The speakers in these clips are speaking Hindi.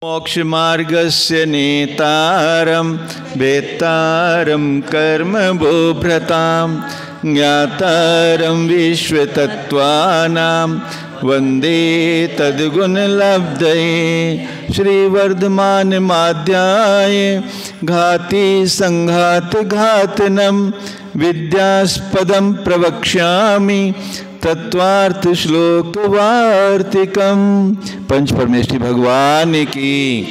मोक्षमार्गस्य नेतारं वेत्तारं कर्मभूभृतां ज्ञातारं विश्वतत्त्वानां वन्दे तद्गुणलब्धये श्रीवर्धमानमाध्याय घाति संघातघातनं विद्यास्पदं प्रवक्ष्यामि तत्वार्थ श्लोक वार्तिकम। पंच परमेश्वरी भगवान की,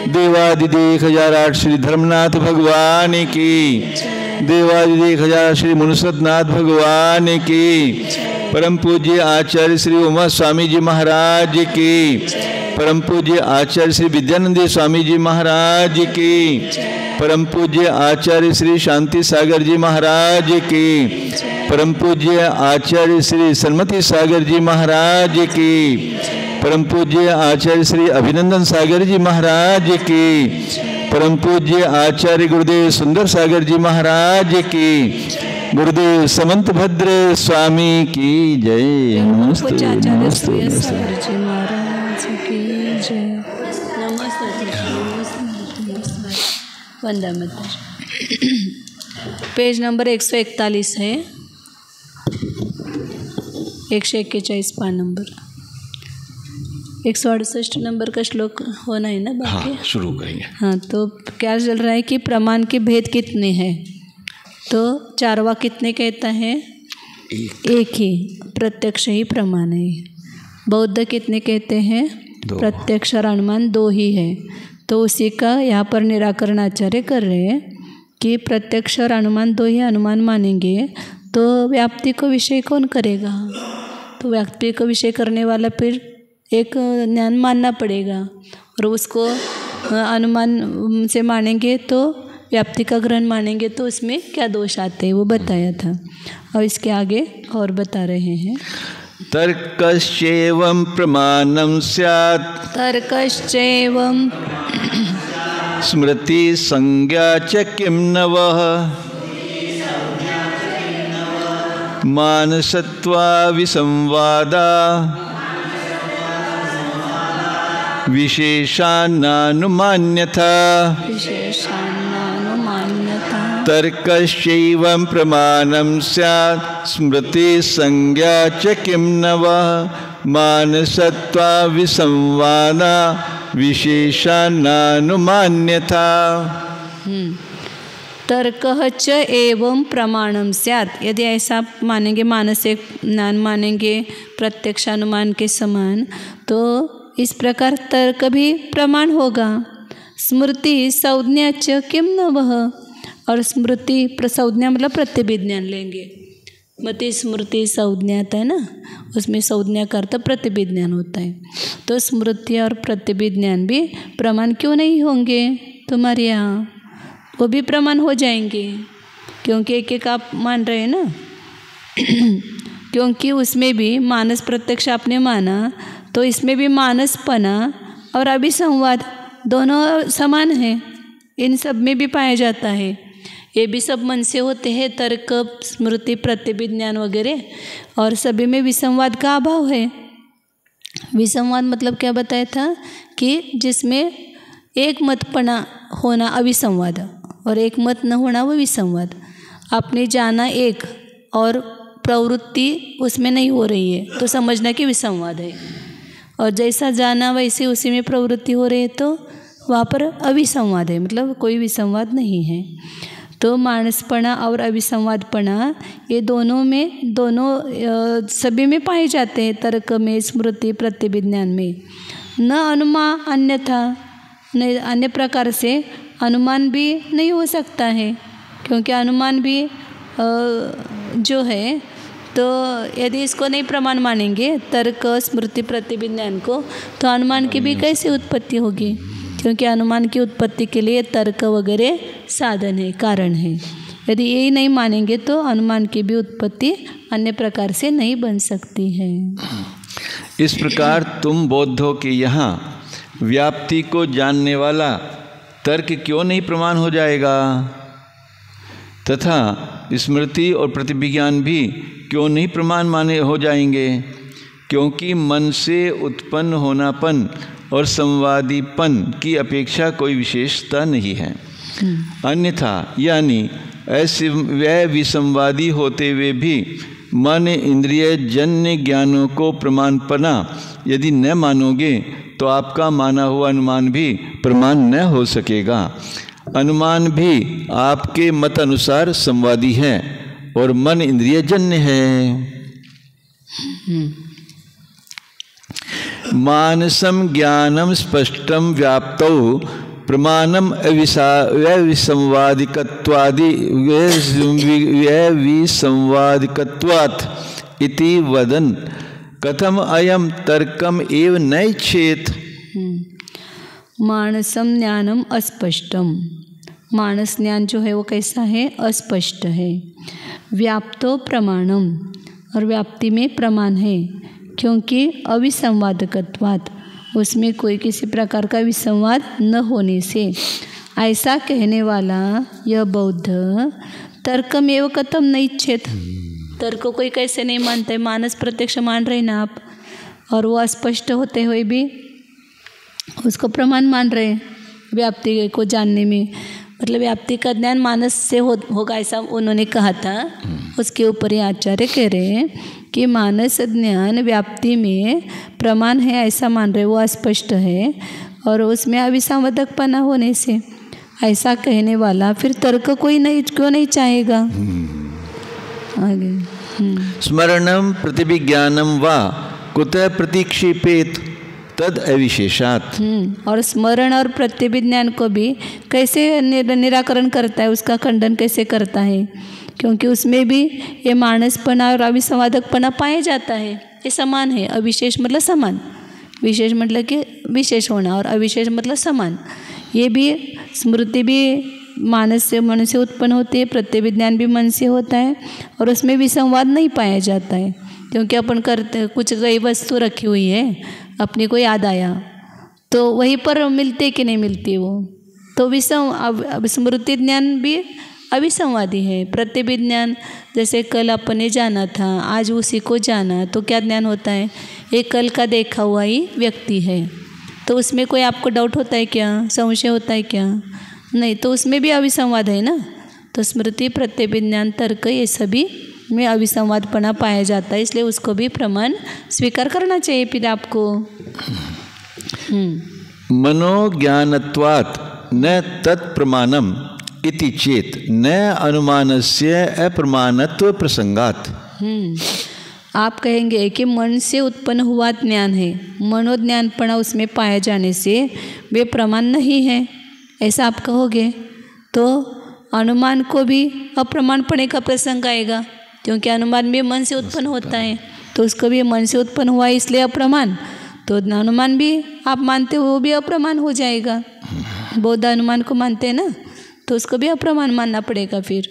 देवादिदेव 1008 श्री धर्मनाथ भगवान की, देवादिदेव 1000 श्री मुनुसतनाथ भगवान की, परम पूज्य आचार्य श्री उमा स्वामी जी महाराज की, परम पूज्य आचार्य श्री विद्यानंद स्वामी जी महाराज की, परम पूज्य आचार्य श्री शांति सागर जी महाराज की, परम पूज्य आचार्य श्री सन्मति सागर जी महाराज की, परम पूज्य आचार्य श्री अभिनंदन सागर जी महाराज की, परम पूज्य आचार्य गुरुदेव सुंदर सागर जी महाराज की, गुरुदेव समंत भद्र स्वामी की जय। नमस्ते नमस्ते वंदे मातरम। पेज नंबर 141 है, 141 पान नंबर, 168 नंबर का श्लोक होना है ना बाकी। हाँ, शुरू करेंगे। हाँ, तो क्या चल रहा है कि प्रमाण के भेद कितने हैं? तो चारवा कितने कहता है? एक ही, प्रत्यक्ष ही प्रमाण है। बौद्ध कितने कहते हैं? प्रत्यक्ष और अनुमान 2 ही है। तो उसी का यहाँ पर निराकरण आचार्य कर रहे हैं कि प्रत्यक्ष और अनुमान 2 ही अनुमान मानेंगे तो व्याप्ति को विषय कौन करेगा? तो व्याप्ति को विषय करने वाला फिर एक ज्ञान मानना पड़ेगा, और उसको अनुमान से मानेंगे तो व्याप्ति का ग्रहण मानेंगे तो उसमें क्या दोष आते हैं वो बताया था। और इसके आगे और बता रहे हैं। तर्कश्चैवं प्रमाणं स्यात्, तर्कश्चैवं स्मृति संज्ञा च किं नवः, मानसत्वा विसंवादा विशेषान्नानुमान्यथा, तर्कश्चैवं प्रमाणं स्यात् स्मृति संज्ञा च किं नवः, मानसत्वा विसंवादा विशेषान्नानुमान्यथा। तर्कः च एवं प्रमाणं स्यात्, यदि ऐसा मानेंगे, मानसिक ज्ञान मानेंगे प्रत्यक्षानुमान के समान, तो इस प्रकार तर्क भी प्रमाण होगा। स्मृति संज्ञा च किं नवः, और स्मृति संज्ञा मतलब प्रतिविज्ञान लेंगे। मति स्मृति संज्ञात है ना, उसमें संज्ञा का अर्थ प्रतिविज्ञान होता है। तो स्मृति और प्रतिविज्ञान भी प्रमाण क्यों नहीं होंगे तुम्हारे यहाँ? वो भी प्रमाण हो जाएंगे, क्योंकि एक एक आप मान रहे हैं ना। क्योंकि उसमें भी मानस प्रत्यक्ष आपने माना, तो इसमें भी मानसपना और अभिसंवाद दोनों समान हैं, इन सब में भी पाया जाता है। ये भी सब मन से होते हैं, तर्क स्मृति प्रतिविज्ञान वगैरह, और सभी में विसंवाद का अभाव है। विसंवाद मतलब क्या बताया था कि जिसमें एक मतपना होना अविसंवाद, और एक मत न होना वो विसंवाद। आपने जाना एक और प्रवृत्ति उसमें नहीं हो रही है तो समझना कि विसंवाद है, और जैसा जाना वैसे उसी में प्रवृत्ति हो रही है तो वहाँ पर अविसंवाद है, मतलब कोई विसंवाद नहीं है। तो मानसपना और अभिसंवादपना ये दोनों में, दोनों सभी में पाए जाते हैं, तर्क में, स्मृति प्रतिविज्ञान में। न अनुमान अन्यथा, न अन्य प्रकार से अनुमान भी नहीं हो सकता है, क्योंकि अनुमान भी जो है, तो यदि इसको नहीं प्रमाण मानेंगे तर्क स्मृति प्रतिविज्ञान को, तो अनुमान की भी कैसे उत्पत्ति होगी? क्योंकि अनुमान की उत्पत्ति के लिए तर्क वगैरह साधन है, कारण है। यदि यही नहीं मानेंगे तो अनुमान की भी उत्पत्ति अन्य प्रकार से नहीं बन सकती है। इस प्रकार तुम बौद्धों के यहाँ व्याप्ति को जानने वाला तर्क क्यों नहीं प्रमाण हो जाएगा, तथा स्मृति और प्रतिविज्ञान भी क्यों नहीं प्रमाण माने हो जाएंगे? क्योंकि मन से उत्पन्न होनापन और संवादीपन की अपेक्षा कोई विशेषता नहीं है। अन्यथा यानी ऐसे वह विसंवादी होते हुए भी मन इंद्रिय जन्य ज्ञानों को प्रमाणपना यदि न मानोगे तो आपका माना हुआ अनुमान भी प्रमाण न हो सकेगा। अनुमान भी आपके मत अनुसार संवादी है और मन इंद्रिय जन्य है। मानसम ज्ञानम स्पष्टम व्याप्तौ प्रमाणम विसंवादिकत्वात् इति वदन् कथम अयम तर्कम एव नैच्छेत्। मानसम ज्ञानम अस्पष्टम, मानस ज्ञान जो है वो कैसा है? अस्पष्ट है। व्याप्तो प्रमाणम, और व्याप्ति में प्रमाण है, क्योंकि अविसंवादकत्वात्, उसमें कोई किसी प्रकार का विसंवाद न होने से। ऐसा कहने वाला यह बौद्ध तर्कमेव कथम नैच्छेत्, तर्क कोई कैसे नहीं मानता है? मानस प्रत्यक्ष मान रहे ना आप, और वो अस्पष्ट होते हुए भी उसको प्रमाण मान रहे व्याप्ति को जानने में। मतलब व्याप्ति का ज्ञान मानस से होगा ऐसा उन्होंने कहा था। उसके ऊपर ही आचार्य कह रहे हैं कि मानस ज्ञान व्याप्ति में प्रमाण है ऐसा मान रहे, वो अस्पष्ट है और उसमें अविसंवादकपना होने से। ऐसा कहने वाला फिर तर्क कोई नहीं, क्यों नहीं चाहेगा? आगे स्मरणम प्रतिविज्ञानम वा कुतः प्रतिक्षेपेत तद अविशेषात्। और स्मरण और प्रत्यभिज्ञान को भी कैसे निराकरण करता है, उसका खंडन कैसे करता है? क्योंकि उसमें भी ये मानसपना और अविसंवादकपना पाया जाता है। ये समान है। अविशेष मतलब समान, विशेष मतलब कि विशेष होना, और अविशेष मतलब समान। ये भी स्मृति भी मानस से, मन से उत्पन्न होती है, प्रत्यभिज्ञान भी मन से होता है, और उसमें विसंवाद नहीं पाया जाता है। क्योंकि अपन करते कुछ गई वस्तु रखी हुई है, अपने को याद आया तो वहीं पर मिलते कि नहीं मिलती वो, तो स्मृति ज्ञान भी अविसंवादी है। प्रत्यभिज्ञान जैसे कल अपन ने जाना था, आज उसी को जाना, तो क्या ज्ञान होता है? एक कल का देखा हुआ ही व्यक्ति है, तो उसमें कोई आपको डाउट होता है क्या? संशय होता है क्या? नहीं, तो उसमें भी अविसंवाद है ना। तो स्मृति, प्रत्यभिज्ञान, तर्क, ये सभी में अविसंवादपना पाया जाता है, इसलिए उसको भी प्रमाण स्वीकार करना चाहिए फिर आपको। मनोज्ञानत्वात् न तत्प्रमाणम इति चेत न अनुमानस्य अप्रमाणत्व प्रसंगात्। आप कहेंगे कि मन से उत्पन्न हुआ ज्ञान है, मनोज्ञानपना उसमें पाए जाने से वे प्रमाण नहीं है, ऐसा आप कहोगे तो अनुमान को भी अप्रमाणपणे का प्रसंग आएगा। क्योंकि अनुमान भी मन से उत्पन्न होता है, तो उसको भी मन से उत्पन्न हुआ इसलिए अप्रमाण, तो अनुमान भी आप मानते हो वो भी अप्रमाण हो जाएगा। बौद्ध अनुमान को मानते हैं ना, तो उसको भी अप्रमाण मानना पड़ेगा फिर।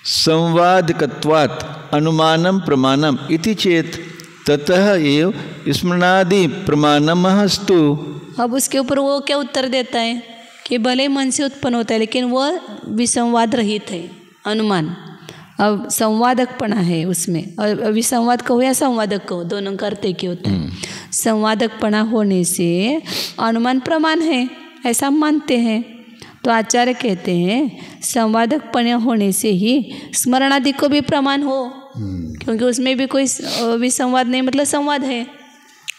संवादकत्वात् अनुमानम प्रमाणम इति चेत ततः एव स्मरणादि प्रमाणमस्तु। अब उसके ऊपर वो क्या उत्तर देता है कि भले मन से उत्पन्न होता है लेकिन वह विसंवाद रहित है अनुमान। अब संवादकपना है उसमें, और विसंवाद कहो या संवादक कहो, दोनों का अर्थ एक ही होता है। संवादकपना होने से अनुमान प्रमाण है ऐसा मानते हैं। तो आचार्य कहते हैं संवादकपना होने से ही स्मरणादि को भी प्रमाण हो, क्योंकि उसमें भी कोई विसंवाद नहीं, मतलब संवाद है।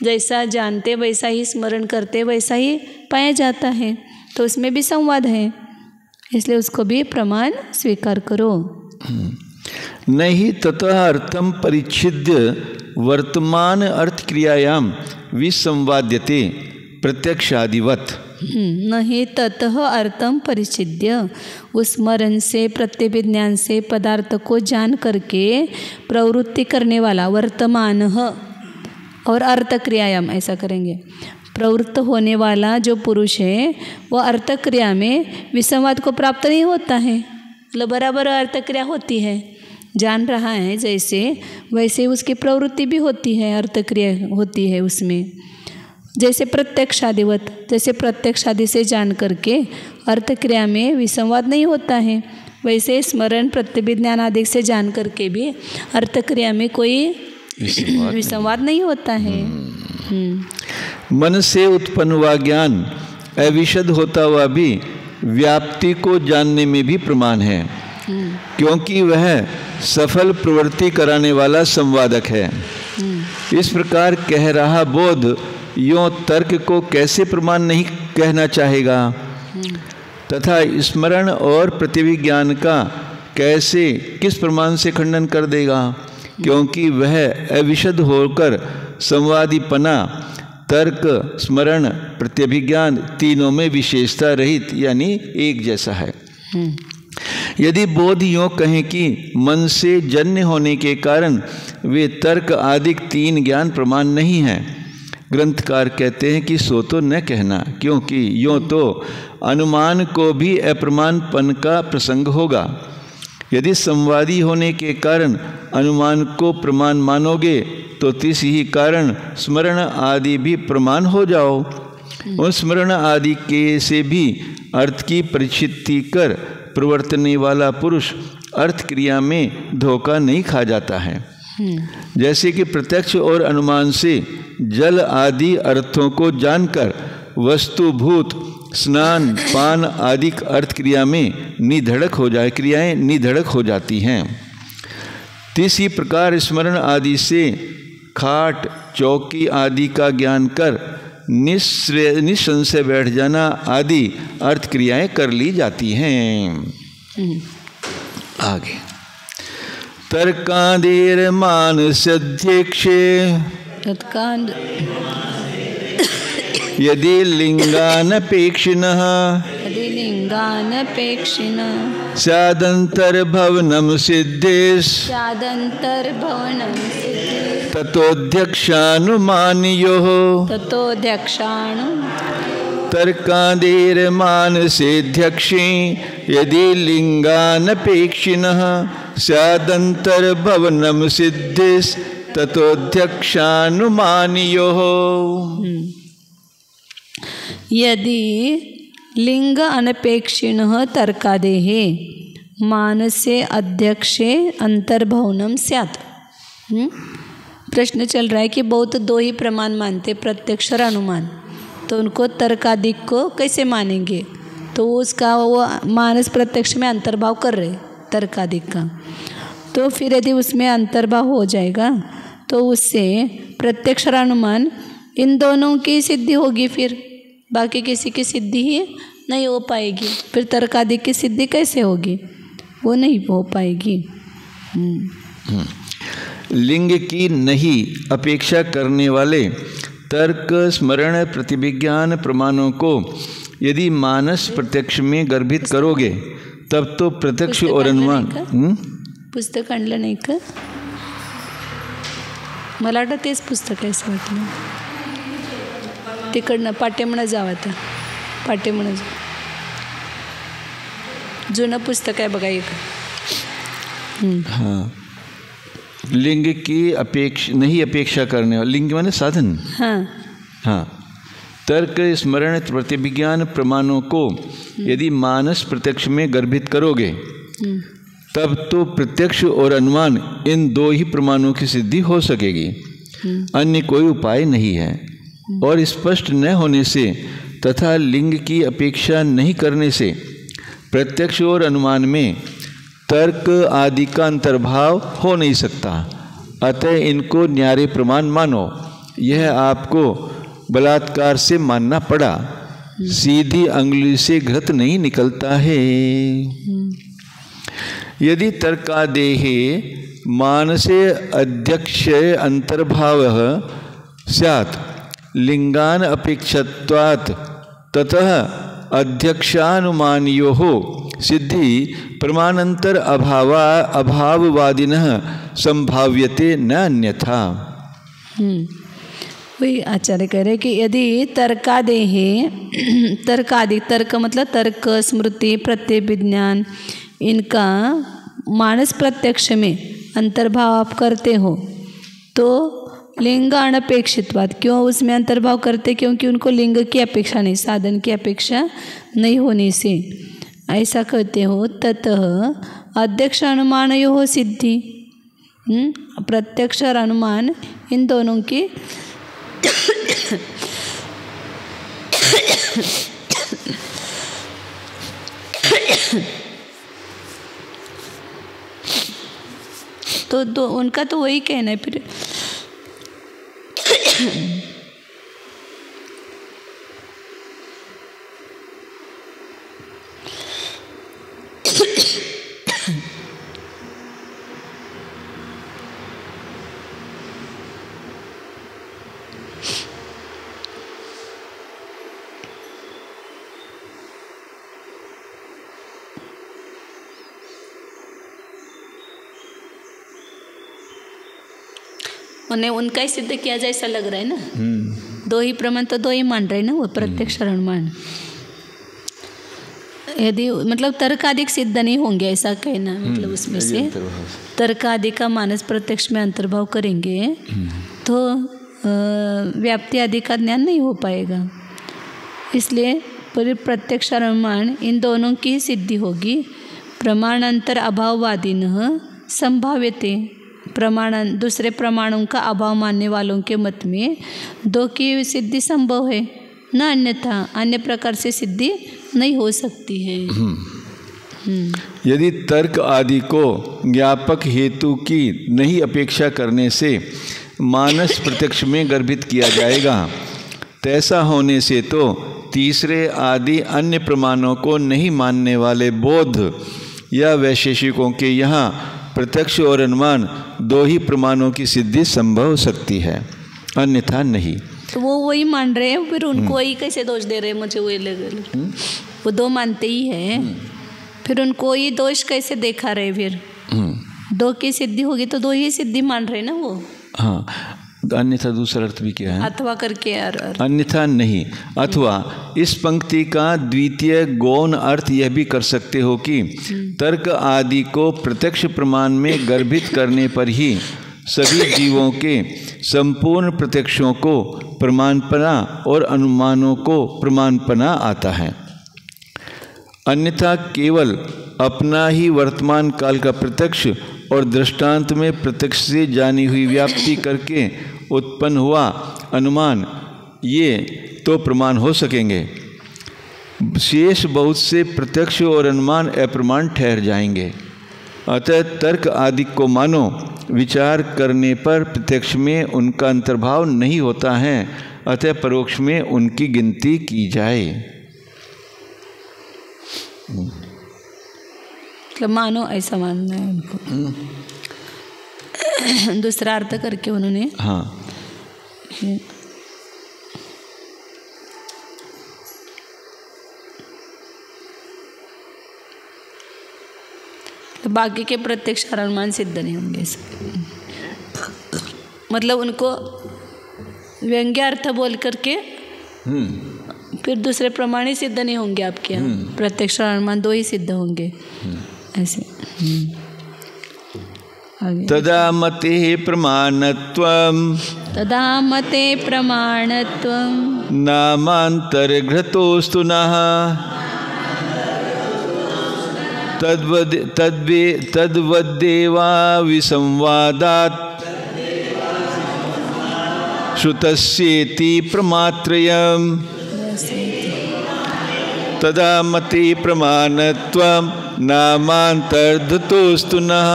जैसा जानते वैसा ही स्मरण करते वैसा ही पाया जाता है, तो उसमें भी संवाद है, इसलिए उसको भी प्रमाण स्वीकार करो। नहीं ततः अर्थम परिच्छिद्य वर्तमान अर्थ क्रियायाम विसंवाद्यते प्रत्यक्षादिवत। नहीं ततः अर्थम परिच्छिद्य, उस स्मरण से प्रत्यभिज्ञान से पदार्थ को जान करके प्रवृत्ति करने वाला वर्तमान और अर्थ क्रियायाम, ऐसा करेंगे, प्रवृत्त होने वाला जो पुरुष है वह अर्थ क्रिया में विसंवाद को प्राप्त नहीं होता है। मतलब बराबर अर्थ क्रिया होती है, जान रहा है जैसे वैसे उसकी प्रवृत्ति भी होती है, अर्थ क्रिया होती है उसमें। जैसे प्रत्यक्षादिवत, जैसे प्रत्यक्षादि से जान करके अर्थ क्रिया में विसंवाद नहीं होता है, वैसे स्मरण प्रत्यभिज्ञान आदि से जान करके भी अर्थ क्रिया में कोई विसंवाद नहीं होता है। मन से उत्पन्न हुआ ज्ञान अविशद होता हुआ भी व्याप्ति को जानने में भी प्रमाण है, क्योंकि वह सफल प्रवृत्ति कराने वाला संवादक है। इस प्रकार कह रहा बोध यों तर्क को कैसे प्रमाण नहीं कहना चाहेगा, तथा स्मरण और प्रतिविज्ञान का कैसे किस प्रमाण से खंडन कर देगा, क्योंकि वह अविशद होकर संवादीपना, तर्क, स्मरण, प्रत्यभिज्ञान तीनों में विशेषता रहित यानी एक जैसा है। यदि बोध यों कहें कि मन से जन्य होने के कारण वे तर्क आदि तीन ज्ञान प्रमाण नहीं हैं, ग्रंथकार कहते हैं कि सो तो न कहना, क्योंकि यों तो अनुमान को भी अप्रमाणपन का प्रसंग होगा। यदि संवादी होने के कारण अनुमान को प्रमाण मानोगे तो तिस ही कारण स्मरण आदि भी प्रमाण हो जाओ। उन स्मरण आदि के से भी अर्थ की परिचिति कर प्रवर्तने वाला पुरुष अर्थ क्रिया में धोखा नहीं खा जाता है। जैसे कि प्रत्यक्ष और अनुमान से जल आदि अर्थों को जानकर वस्तुभूत स्नान पान आदि अर्थ क्रिया में निधड़क हो जाए, क्रियाएं निधड़क हो जाती हैं। इसी प्रकार स्मरण आदि से खाट चौकी आदि का ज्ञान कर निसंशय बैठ जाना आदि अर्थ क्रियाएं कर ली जाती हैं। आगे तर्कादेर मानस्यध्यक्षे तत्कांड यदि लिंगानपेक्षिणः स्यादन्तर्भवनं सिद्धेस् ततोऽध्यक्षानुमानयोः तर्कादेर्मानसेऽध्यक्षे यदि लिंगानपेक्षिणः स्यादन्तर्भवनं सिद्धेस् ततोऽध्यक्षानुमानयोः। यदि लिंग अनपेक्षिणः तर्कादेः मानसे अध्यक्षे अंतर्भवनम स्यात्। प्रश्न चल रहा है कि बहुत दो ही प्रमाण मानते, प्रत्यक्ष और अनुमान, तो उनको तर्कादिक को कैसे मानेंगे? तो उसका वो मानस प्रत्यक्ष में अंतर्भाव कर रहे तर्कादिक का, तो फिर यदि उसमें अंतर्भाव हो जाएगा तो उससे प्रत्यक्ष और अनुमान इन दोनों की सिद्धि होगी, फिर बाकी किसी की सिद्धि ही नहीं हो पाएगी। फिर तर्कादिक की सिद्धि कैसे होगी? वो नहीं हो पाएगी। लिंग की नहीं अपेक्षा करने वाले तर्क स्मरण प्रतिविज्ञान प्रमाणों को यदि मानस प्रत्यक्ष में गर्भित करोगे तब तो प्रत्यक्ष और अनुमान। पुस्तक आणलं नाही का? मला वाटतं तेच पुस्तक आहे असं वाटलं. तिकडनं पाठीमागं जावं, आता पाठीमागं जुनं पुस्तक आहे बघा एक. हाँ, लिंग की नहीं अपेक्षा करने वाले, लिंग माने साधन. हाँ हाँ, तर्क स्मरण प्रतिविज्ञान प्रमाणों को यदि मानस प्रत्यक्ष में गर्भित करोगे तब तो प्रत्यक्ष और अनुमान इन दो ही प्रमाणों की सिद्धि हो सकेगी, अन्य कोई उपाय नहीं है. और स्पष्ट न होने से तथा लिंग की अपेक्षा नहीं करने से प्रत्यक्ष और अनुमान में तर्क आदि का अंतर्भाव हो नहीं सकता. अतः इनको न्यारे प्रमाण मानो. यह आपको बलात्कार से मानना पड़ा. सीधी अंगुली से घृत नहीं निकलता है. यदि तर्कादेः मानसे अध्यक्ष अंतर्भावः स्यात् लिंगान अपेक्षत्वात् ततः अध्यक्षानुमानयोः सिद्धि प्रमाणांतर अभाववादिनः संभाव्यते न अन्यथा. वही आचार्य कह रहे कि यदि तर्कादेः तर्कादि, तर्क मतलब तर्क स्मृति प्रत्यभिज्ञान, इनका मानस प्रत्यक्ष में अंतर्भाव आप करते हो तो लिंग अनपेक्षित्वाद. क्यों उसमें अंतर्भाव करते? क्योंकि उनको लिंग की अपेक्षा नहीं, साधन की अपेक्षा नहीं होने से ऐसा कहते हो. ततः अध्यक्ष अनुमानयोः सिद्धि, प्रत्यक्ष और अनुमान इन दोनों की तो उनका तो वही कहना है फिर। उन्हें उनका ही सिद्ध किया जाए ऐसा लग रहा है ना। दो ही प्रमाण तो दो ही मान रहे हैं ना, वो प्रत्यक्ष और अनुमान। यदि मतलब तर्कादिक सिद्ध नहीं होंगे ऐसा कहना, मतलब उसमें से तर्कादि का मानस प्रत्यक्ष में अंतर्भाव करेंगे तो व्याप्ति आदि का ज्ञान नहीं हो पाएगा। इसलिए प्रत्यक्ष और अनुमान इन दोनों की सिद्धि होगी। प्रमाणांतर अभाववादिनः संभाव्यते, प्रमाण दूसरे प्रमाणों का अभाव मानने वालों के मत में दो की सिद्धि संभव है, न अन्यथा अन्य प्रकार से सिद्धि नहीं हो सकती है। यदि तर्क आदि को ज्ञापक हेतु की नहीं अपेक्षा करने से मानस प्रत्यक्ष में गर्भित किया जाएगा, तैसा होने से तो तीसरे आदि अन्य प्रमाणों को नहीं मानने वाले बौद्ध या वैशेषिकों के यहाँ प्रत्यक्ष और अनुमान दो ही प्रमाणों की सिद्धि संभव हो सकती है, अन्यथा नहीं। तो वो वही मान रहे हैं, फिर उनको वही कैसे दोष दे रहे हैं? मुझे वही लग वो दो मानते ही हैं, फिर उनको ये दोष कैसे देखा रहे? फिर दो की सिद्धि होगी तो दो ही सिद्धि मान रहे ना वो। हाँ, अन्यथा दूसरा अर्थ भी क्या है? अथवा करके अन्यथा नहीं। अथवा इस पंक्ति का द्वितीय गौण अर्थ यह भी कर सकते हो कि तर्क आदि को प्रत्यक्ष प्रमाण में गर्भित करने पर ही सभी जीवों के संपूर्ण प्रत्यक्षों को प्रमाणपना और अनुमानों को प्रमाणपना आता है। अन्यथा केवल अपना ही वर्तमान काल का प्रत्यक्ष और दृष्टांत में प्रत्यक्ष से जानी हुई व्याप्ति करके उत्पन्न हुआ अनुमान ये तो प्रमाण हो सकेंगे, शेष बहुत से प्रत्यक्ष और अनुमान अप्रमाण ठहर जाएंगे। अतः तर्क आदि को मानो विचार करने पर प्रत्यक्ष में उनका अंतर्भाव नहीं होता है, अतः परोक्ष में उनकी गिनती की जाए। मतलब मानो ऐसा मानना है उनको। दूसरा अर्थ करके उन्होंने तो बाकी के प्रत्यक्ष और अनुमान सिद्ध नहीं होंगे। मतलब उनको व्यंग्य अर्थ बोल करके फिर दूसरे प्रमाण ही सिद्ध नहीं होंगे आपके यहाँ, प्रत्यक्ष और अनुमान दो ही सिद्ध होंगे ऐसे। तदा मते प्रमाणत्वम् नामान्तरघृतोऽस्तु नः तद्वद्देवा विसंवादात् श्रुतस्येति प्रमात्रयम्। तदा मते प्रमाणत्वम् नामान्तरघृतोऽस्तु नः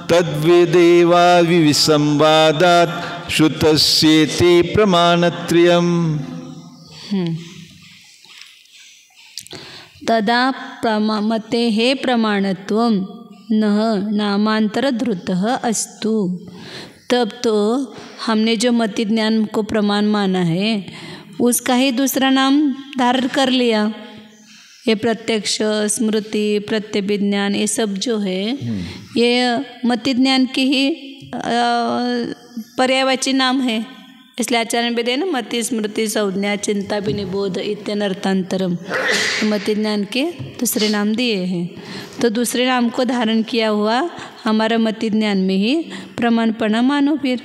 तद्वेदेवा विसंवादात् श्रुतस्येति प्रमाणत्रयम्। तदा मतेः प्रमाणत्वं नः नामांतरधृतः अस्तु। तब तो हमने जो मति ज्ञान को प्रमाण माना है उसका ही दूसरा नाम धारण कर लिया। ये प्रत्यक्ष, स्मृति, प्रत्यभिज्ञान ये सब जो है ये मति ज्ञान की ही पर्यायवाची नाम है। इसलिए आचार्य ने भी दिया ना, मति स्मृति संज्ञा चिंता विनिबोध इत्यनर्थांतरम, मति ज्ञान के दूसरे नाम दिए हैं। तो दूसरे नाम को धारण किया हुआ हमारा मति ज्ञान में ही प्रमाणपना मानो। फिर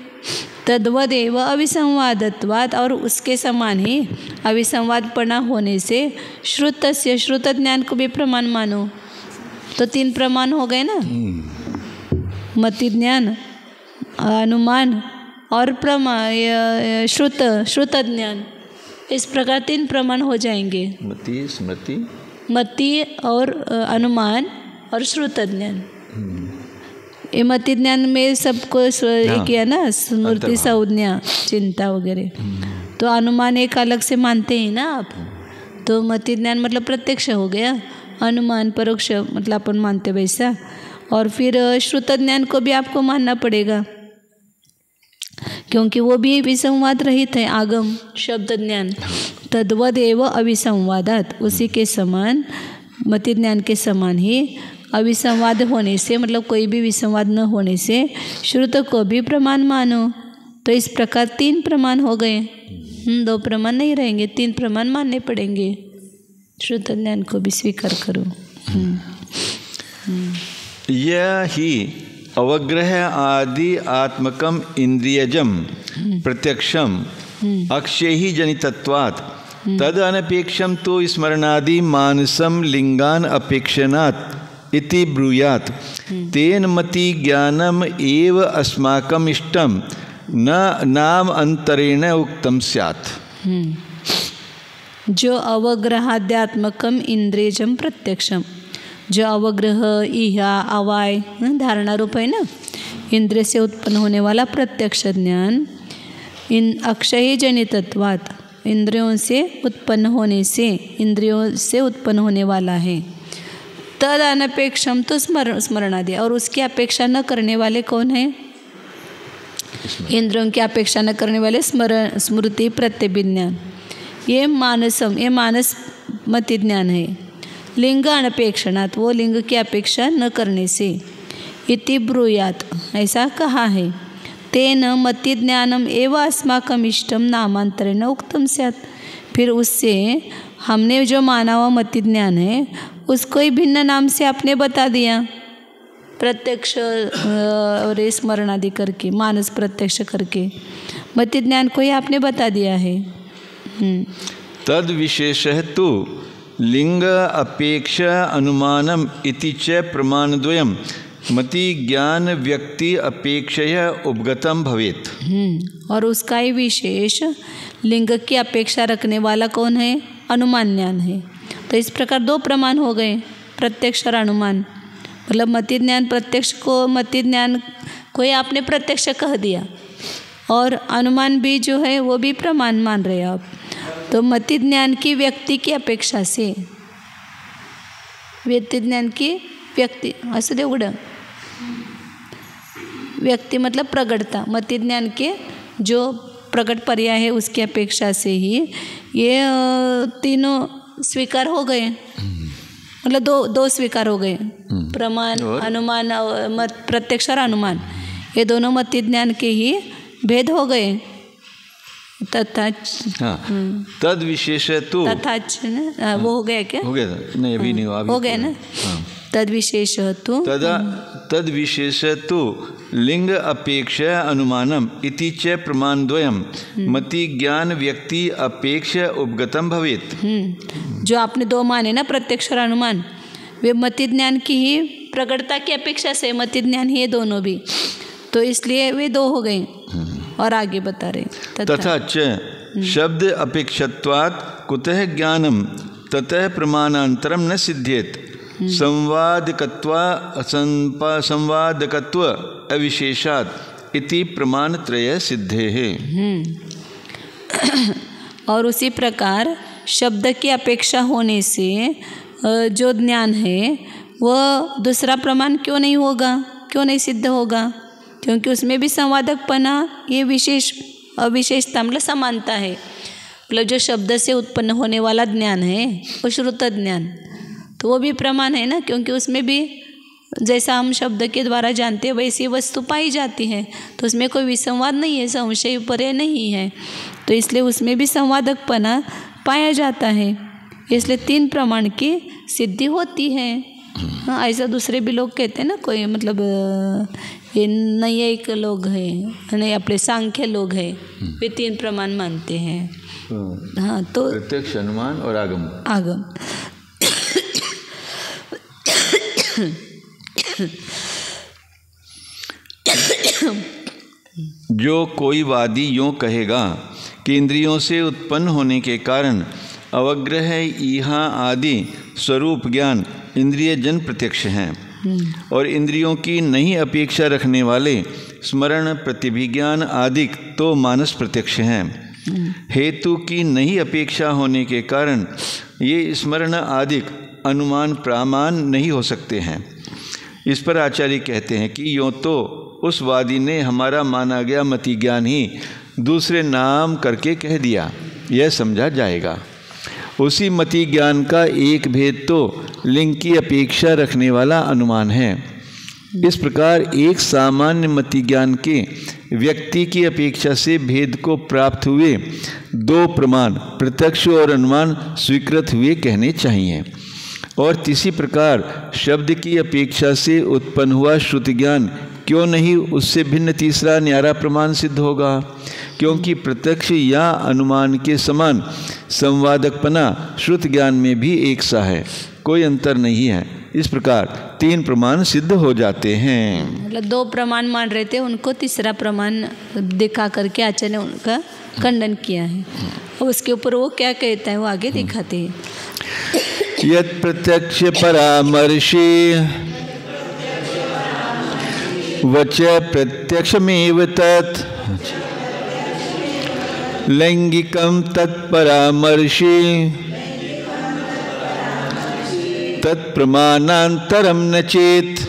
तद्वदेव अविसंवादत्वात्, और उसके समान ही अविसंवादपना होने से श्रुतस्य, श्रुत ज्ञान को भी प्रमाण मानो। तो तीन प्रमाण हो गए ना, मति ज्ञान, अनुमान और श्रुत ज्ञान, इस प्रकार 3 प्रमाण हो जाएंगे। मति, स्मृति, मति और अनुमान और श्रुत ज्ञान। ये मति ज्ञान में सबको किया ना, स्मृति, संज्ञा, चिंता वगैरह। तो अनुमान एक अलग से मानते हैं ना आप, तो मति ज्ञान मतलब प्रत्यक्ष हो गया, अनुमान परोक्ष मतलब अपन मानते वैसा। और फिर श्रुत ज्ञान को भी आपको मानना पड़ेगा, क्योंकि वो भी विसंवाद रहित है। आगम शब्द ज्ञान तद्वदेव अविसंवादात, उसी के समान मति ज्ञान के समान ही अविसंवाद होने से, मतलब कोई भी विसंवाद न होने से श्रुत को भी प्रमाण मानो। तो इस प्रकार 3 प्रमाण हो गए। 2 प्रमाण नहीं रहेंगे, 3 प्रमाण मानने पड़ेंगे। श्रुत ज्ञान को भी स्वीकार करो। यह ही अवग्रह आदि आत्मकम इंद्रियजम प्रत्यक्षम अक्षय ही जनितत्वात् तद अनपेक्षम तो स्मरणादि मानसम लिंगान अपेक्षणात् इति ब्रूयात् तेन मति ज्ञानम एव अस्माकम इष्टम न नाम अंतरेण उक्तम स्यात्। जो अवग्रहाद्यात्मकम इंद्रियजम प्रत्यक्षम, जो अवग्रह, इहा, अवाय धारणा रूप है ना, इंद्रिय से उत्पन्न होने वाला प्रत्यक्ष ज्ञान इन अक्षय जनितत्वात्, इंद्रियों से उत्पन्न होने से, इंद्रियों से उत्पन्न होने वाला है। तद अनपेक्षम तो स्मरणादि, और उसकी अपेक्षा न करने वाले कौन है? इंद्रियों की अपेक्षा न करने वाले स्मृति प्रत्यभिज्ञान, ये मानसम, ये मानस मति ज्ञान है। लिंग अनपेक्षणात्, वो लिंग की अपेक्षा न करने से। इति ब्रूयात्, ऐसा कहा है। तेन मति ज्ञानम एवं अस्माकम इष्टम नामांतरेण उक्तम स्यात्, फिर उससे हमने जो माना हुआ मति ज्ञान है उसको ही भिन्न नाम से आपने बता दिया, प्रत्यक्ष और स्मरण आदि करके, मानस प्रत्यक्ष करके मति ज्ञान को ही आपने बता दिया है। तद विशेषः तु लिंग अपेक्ष अनुमानम इति च प्रमाणद्वयम् मति ज्ञान व्यक्ति अपेक्षया उपगतम भवेत्। और उसका ही विशेष लिंग की अपेक्षा रखने वाला कौन है? अनुमान ज्ञान है। तो इस प्रकार 2 प्रमाण हो गए, प्रत्यक्ष और अनुमान। मतलब मति ज्ञान प्रत्यक्ष को, मति ज्ञान को ही आपने प्रत्यक्ष कह दिया, और अनुमान भी जो है वो भी प्रमाण मान रहे आप। तो मति ज्ञान की व्यक्ति की अपेक्षा से, व्यक्ति ज्ञान की व्यक्ति असं दे उघडं, व्यक्ति मतलब प्रगटता, मति ज्ञान के जो प्रकट पर्याय है उसकी अपेक्षा से ही ये तीनों स्वीकार हो गए। मतलब दो स्वीकार हो गए, प्रमाण, अनुमान, प्रत्यक्ष और अनुमान, ये दोनों मति ज्ञान के ही भेद हो गए। तथा तद विशेष तो तथा वो हो गया क्या? हो गया था, नहीं अभी नहीं हुआ, हो गया ना। तद विशेष तो तद विशेष तो लिंग अपेक्षा अनुमानम इति च प्रमाणद्वयम् मति ज्ञान व्यक्ति अपेक्ष उपगतम भवेत्। जो आपने 2 माने ना, प्रत्यक्ष और अनुमान, वे मति ज्ञान की ही प्रकटता की अपेक्षा से मति ज्ञान ही है दोनों भी, तो इसलिए वे 2 हो गए। और आगे बता रहे तथा च शब्द अपेक्षत्वात् कुतः ज्ञानम ततः प्रमाणांतरम न सिद्ध्येत संवादकत्व अविशेषात् इति प्रमाणत्रय सिद्धे है। और उसी प्रकार शब्द की अपेक्षा होने से जो ज्ञान है वह दूसरा प्रमाण क्यों नहीं होगा, क्यों नहीं सिद्ध होगा? क्योंकि उसमें भी संवादकपना, ये विशेष अविशेषता मतलब समानता है। मतलब जो शब्द से उत्पन्न होने वाला ज्ञान है वो श्रुत ज्ञान, तो वो भी प्रमाण है ना, क्योंकि उसमें भी जैसा हम शब्द के द्वारा जानते हैं वैसी वस्तु पाई जाती है, तो उसमें कोई विसंवाद नहीं है, संशय पर्याय नहीं है, तो इसलिए उसमें भी संवादकपना पाया जाता है। इसलिए 3 प्रमाण की सिद्धि होती है। हाँ, ऐसा दूसरे भी लोग कहते हैं ना, कोई मतलब ये नैयायिक लोग हैं, नहीं अपने सांख्य लोग हैं, वे 3 प्रमाण मानते हैं। हाँ, तो प्रत्यक्ष, अनुमान और आगम। आगम जो कोई वादी यों कहेगा कि इंद्रियों से उत्पन्न होने के कारण अवग्रह ईहा आदि स्वरूप ज्ञान इंद्रिय जन प्रत्यक्ष हैं और इंद्रियों की नहीं अपेक्षा रखने वाले स्मरण प्रतिभिज्ञान आदि तो मानस प्रत्यक्ष हैं। हेतु की नहीं अपेक्षा होने के कारण ये स्मरण आदि अनुमान प्रमाण नहीं हो सकते हैं। इस पर आचार्य कहते हैं कि यों तो उस वादी ने हमारा माना गया मति ज्ञान ही दूसरे नाम करके कह दिया, यह समझा जाएगा। उसी मति ज्ञान का एक भेद तो लिंग की अपेक्षा रखने वाला अनुमान है। इस प्रकार एक सामान्य मति ज्ञान के व्यक्ति की अपेक्षा से भेद को प्राप्त हुए दो प्रमाण प्रत्यक्ष और अनुमान स्वीकृत हुए कहने चाहिए। और इसी प्रकार शब्द की अपेक्षा से उत्पन्न हुआ श्रुति ज्ञान क्यों नहीं उससे भिन्न तीसरा न्यारा प्रमाण सिद्ध होगा, क्योंकि प्रत्यक्ष या अनुमान के समान संवादकपना श्रुत ज्ञान में भी एक सा है, कोई अंतर नहीं है। इस प्रकार तीन प्रमाण सिद्ध हो जाते हैं। मतलब दो प्रमाण मान रहे थे, उनको तीसरा प्रमाण दिखा करके आचार्य ने उनका खंडन किया है। और उसके ऊपर वो क्या कहता है वो आगे दिखाते हैं। यत् प्रत्यक्ष परामर्शी वच प्रत्यक्षमेव तत् लैंगिकं तत्परामर्शी तत्प्रमाणान्तरं न चेत्।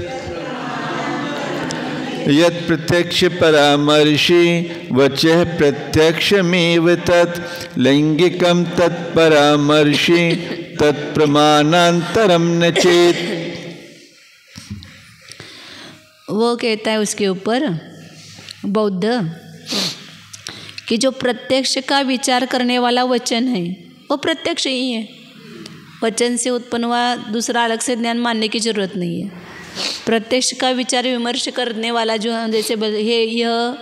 यत् प्रत्यक्ष परामर्शी वचः प्रत्यक्षमेव तत् लैंगिकं तत्परामर्शी तत्प्रमाणान्तरं न चेत्। वो कहता है उसके ऊपर बौद्ध कि जो प्रत्यक्ष का विचार करने वाला वचन है वो प्रत्यक्ष ही है। वचन से उत्पन्न हुआ दूसरा अलग से ज्ञान मानने की जरूरत नहीं है। प्रत्यक्ष का विचार विमर्श करने वाला जो जैसे यह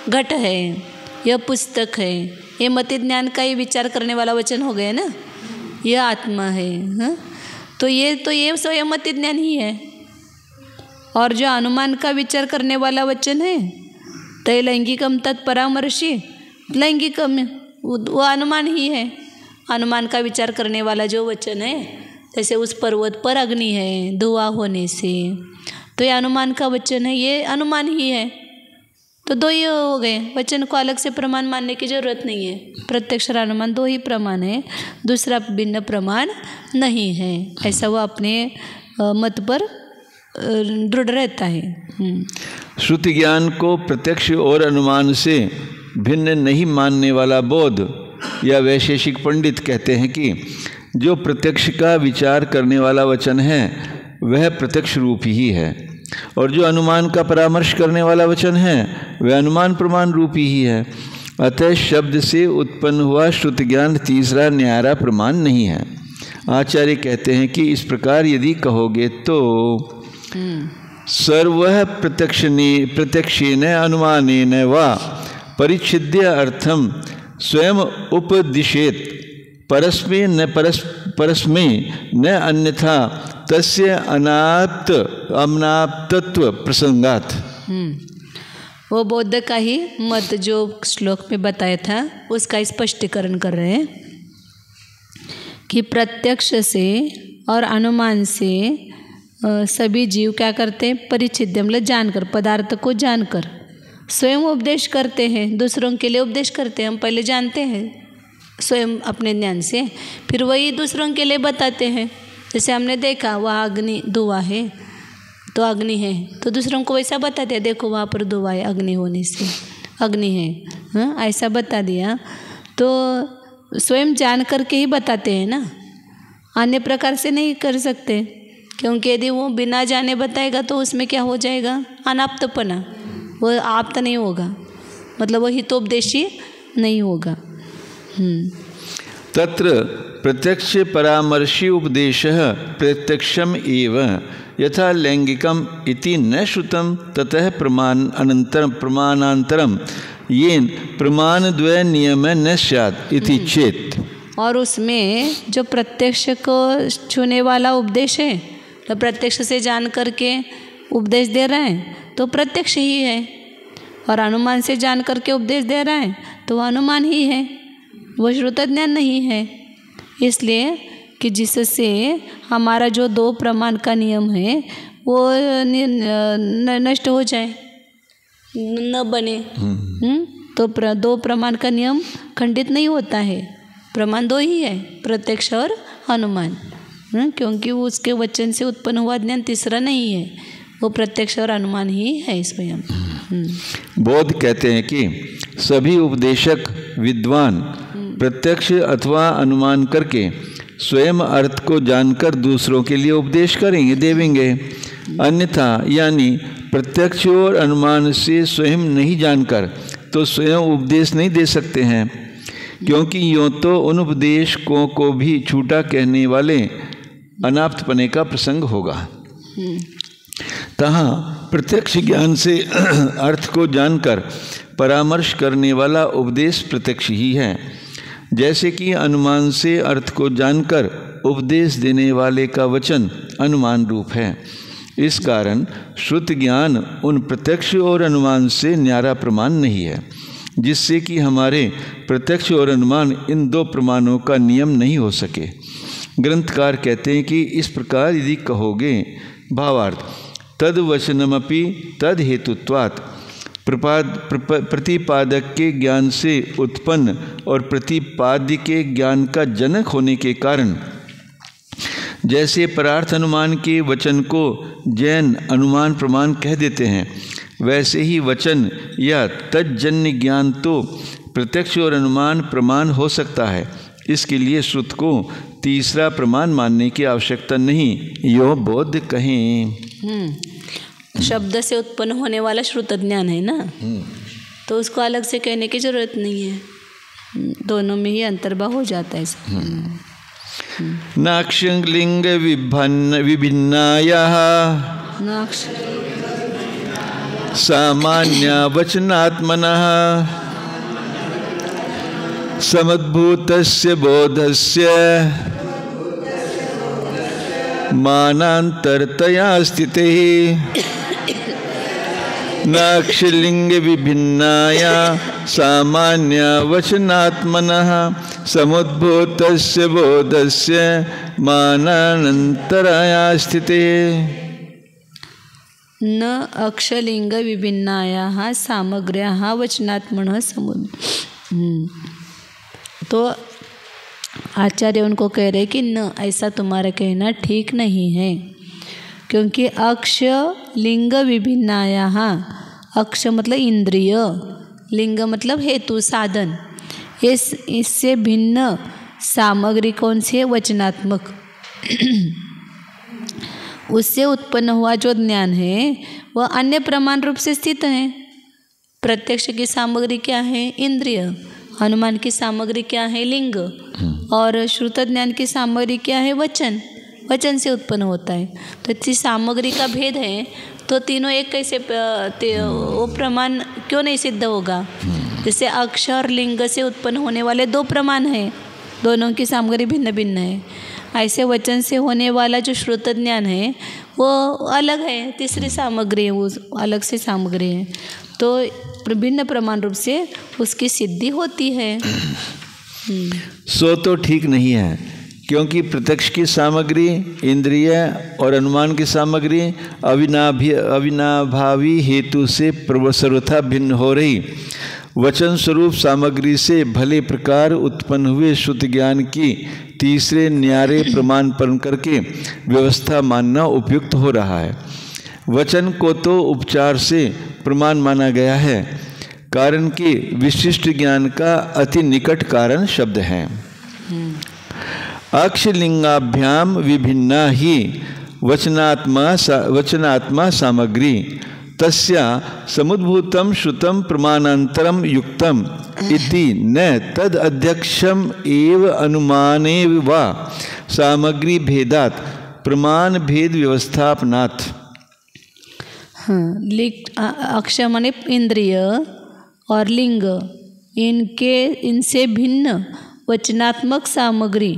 घट है, यह पुस्तक है, ये मति ज्ञान का ही विचार करने वाला वचन हो गया ना, यह आत्मा है। हाँ, तो ये स्वयं मति ज्ञान ही है। और जो अनुमान का विचार करने वाला वचन है तय लैंगिकम तत्परामर्शी, लैंगिकम वो अनुमान ही है। अनुमान का विचार करने वाला जो वचन है, जैसे उस पर्वत पर अग्नि है धुआं होने से, तो ये अनुमान का वचन है, ये अनुमान ही है। तो दो ही हो गए, वचन को अलग से प्रमाण मानने की जरूरत नहीं है। प्रत्यक्ष और अनुमान दो ही प्रमाण है, दूसरा भिन्न प्रमाण नहीं है। ऐसा वो अपने मत पर दृढ़ रहता है। श्रुति ज्ञान को प्रत्यक्ष और अनुमान से भिन्न नहीं मानने वाला बौद्ध या वैशेषिक पंडित कहते हैं कि जो प्रत्यक्ष का विचार करने वाला वचन है वह प्रत्यक्ष रूप ही है, और जो अनुमान का परामर्श करने वाला वचन है वह अनुमान प्रमाण रूप ही है। अतः शब्द से उत्पन्न हुआ श्रुति ज्ञान तीसरा न्यारा प्रमाण नहीं है। आचार्य कहते हैं कि इस प्रकार यदि कहोगे तो सर्व प्रत्यक्षेन अनुमानेन वा परिच्छिद्य अर्थम स्वयं उपदिशेत परस्मै न अन्यथा तस्य अनाप्तत्व प्रसंगात। वो बौद्ध का ही मत जो श्लोक में बताया था उसका स्पष्टीकरण कर रहे हैं कि प्रत्यक्ष से और अनुमान से सभी जीव क्या करते हैं, परिच्छिद्य मतलब जानकर, पदार्थ को जानकर स्वयं उपदेश करते हैं, दूसरों के लिए उपदेश करते हैं। हम पहले जानते हैं स्वयं अपने ज्ञान से, फिर वही दूसरों के लिए बताते हैं। जैसे हमने देखा वहाँ अग्नि धुआं है तो अग्नि है, तो दूसरों को वैसा बताते हैं, देखो वहाँ पर धुआं है, अग्नि होने से अग्नि है। हाँ, ऐसा बता दिया तो स्वयं जान करके ही बताते हैं ना, अन्य प्रकार से नहीं कर सकते। क्योंकि यदि वो बिना जाने बताएगा तो उसमें क्या हो जाएगा, अनाप्तपना, वो आप्त नहीं होगा, मतलब वो हितोपदेशी नहीं होगा। तत्र प्रत्यक्ष परामर्शी उपदेशः प्रत्यक्षम एव यथा लैंगिकम इति न श्रुतम ततः प्रमाणांतरम येन प्रमाणद्वय नियम न स्यात् इति चेत्। और उसमें जो प्रत्यक्ष को छूने वाला उपदेश है, तो प्रत्यक्ष से जान करके उपदेश दे रहे हैं, तो प्रत्यक्ष ही है, और अनुमान से जान करके उपदेश दे रहा है तो वह अनुमान ही है, वह श्रुत ज्ञान नहीं है। इसलिए कि जिससे हमारा जो 2 प्रमाण का नियम है वो नष्ट हो जाए, न बने। तो 2 प्रमाण का नियम खंडित नहीं होता है। प्रमाण 2 ही है, प्रत्यक्ष और अनुमान, क्योंकि वो उसके वचन से उत्पन्न हुआ ज्ञान तीसरा नहीं है, वो प्रत्यक्ष और अनुमान ही है स्वयं। बौद्ध कहते हैं कि सभी उपदेशक विद्वान प्रत्यक्ष अथवा अनुमान करके स्वयं अर्थ को जानकर दूसरों के लिए उपदेश करेंगे, देवेंगे। अन्यथा यानी प्रत्यक्ष और अनुमान से स्वयं नहीं जानकर तो स्वयं उपदेश नहीं दे सकते हैं, क्योंकि यूँ तो उन उपदेशकों को भी झूठा कहने वाले अनाप्तपने का प्रसंग होगा। तहाँ प्रत्यक्ष ज्ञान से अर्थ को जानकर परामर्श करने वाला उपदेश प्रत्यक्ष ही है, जैसे कि अनुमान से अर्थ को जानकर उपदेश देने वाले का वचन अनुमान रूप है। इस कारण श्रुत ज्ञान उन प्रत्यक्ष और अनुमान से न्यारा प्रमाण नहीं है, जिससे कि हमारे प्रत्यक्ष और अनुमान इन 2 प्रमाणों का नियम नहीं हो सके। ग्रंथकार कहते हैं कि इस प्रकार यदि कहोगे, भावार्थ तद वचनमपि तद हेतुत्वात् प्रतिपादक के ज्ञान से उत्पन्न और प्रतिपाद्य के ज्ञान का जनक होने के कारण जैसे परार्थ अनुमान के वचन को जैन अनुमान प्रमाण कह देते हैं, वैसे ही वचन या तज्जन्य ज्ञान तो प्रत्यक्ष और अनुमान प्रमाण हो सकता है। इसके लिए श्रुत को तीसरा प्रमाण मानने की आवश्यकता नहीं, यो बौद्ध कहें। शब्द से उत्पन्न होने वाला श्रुत ज्ञान है ना, तो उसको अलग से कहने की जरूरत नहीं है, दोनों में ही अंतर्भाव हो जाता है। नाक्षलिंग विभिन्नायाः सामान्य वचनात्मनः समुद्भूतस्य बोधस्य मानांतरतया स्थितिः नाक्षलिंग विभिन्नाया सामान्य वचनात्मनः समुद्भूतस्य बोधस्य मानानंतराया स्थितिः। न अक्षलिंग विभिन्नायाः सामग्र्याः वचनात्मनः तो आचार्य उनको कह रहे कि न, ऐसा तुम्हारा कहना ठीक नहीं है, क्योंकि अक्ष लिंग विभिन्नायाः, अक्ष मतलब इंद्रिय, लिंग मतलब हेतु साधन, इससे भिन्न सामग्री कौन सी है? वचनात्मक। उससे उत्पन्न हुआ जो ज्ञान है वह अन्य प्रमाण रूप से स्थित है। प्रत्यक्ष की सामग्री क्या है? इंद्रिय। अनुमान की सामग्री क्या है? लिंग। और श्रुत ज्ञान की सामग्री क्या है? वचन। वचन से उत्पन्न होता है। तो इतनी सामग्री का भेद है, तो तीनों एक कैसे वो प्रमाण क्यों नहीं सिद्ध होगा? जैसे अक्षर लिंग से उत्पन्न होने वाले 2 प्रमाण हैं, दोनों की सामग्री भिन्न भिन्न है। ऐसे वचन से होने वाला जो श्रुत ज्ञान है वो अलग है, तीसरी सामग्री है, वो अलग से सामग्री है, तो भिन्न प्रमाण रूप से उसकी सिद्धि होती है। सो तो ठीक नहीं है, क्योंकि प्रत्यक्ष की सामग्री इंद्रिय और अनुमान की सामग्री अविनाभावी हेतु से सर्वथा भिन्न हो रही वचन स्वरूप सामग्री से भले प्रकार उत्पन्न हुए शुद्ध ज्ञान की तीसरे न्यारे प्रमाण पर करके व्यवस्था मानना उपयुक्त हो रहा है। वचन को तो उपचार से प्रमाण माना गया है, कारण कि विशिष्ट ज्ञान का अति निकट कारण शब्द है। अक्षलिंगाभ्याम विभिन्ना ही वचनात्मा सामग्री तस्या समुद्भूतम श्रुतम प्रमाणांतरम युक्तम इति न तद अध्यक्षम एव अनुमाने वा सामग्री भेदात प्रमाण भेद व्यवस्थापनात्। अक्षर माने इंद्रिय और लिंग, इनसे भिन्न वचनात्मक सामग्री,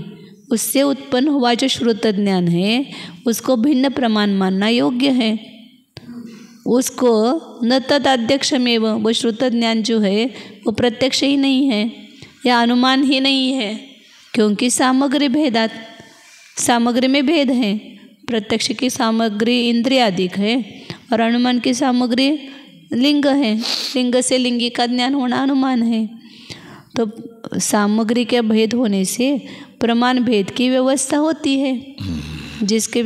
उससे उत्पन्न हुआ जो श्रुत ज्ञान है उसको भिन्न प्रमाण मानना योग्य है। उसको न तदध्यक्षमेव, वो श्रुत ज्ञान जो है वो प्रत्यक्ष ही नहीं है या अनुमान ही नहीं है, क्योंकि सामग्री भेदात, सामग्री में भेद है। प्रत्यक्ष की सामग्री इंद्रियादिक है और अनुमान की सामग्री लिंग है, लिंग से लिंगी का ज्ञान होना अनुमान है। तो सामग्री के भेद होने से प्रमाण भेद की व्यवस्था होती है, जिसके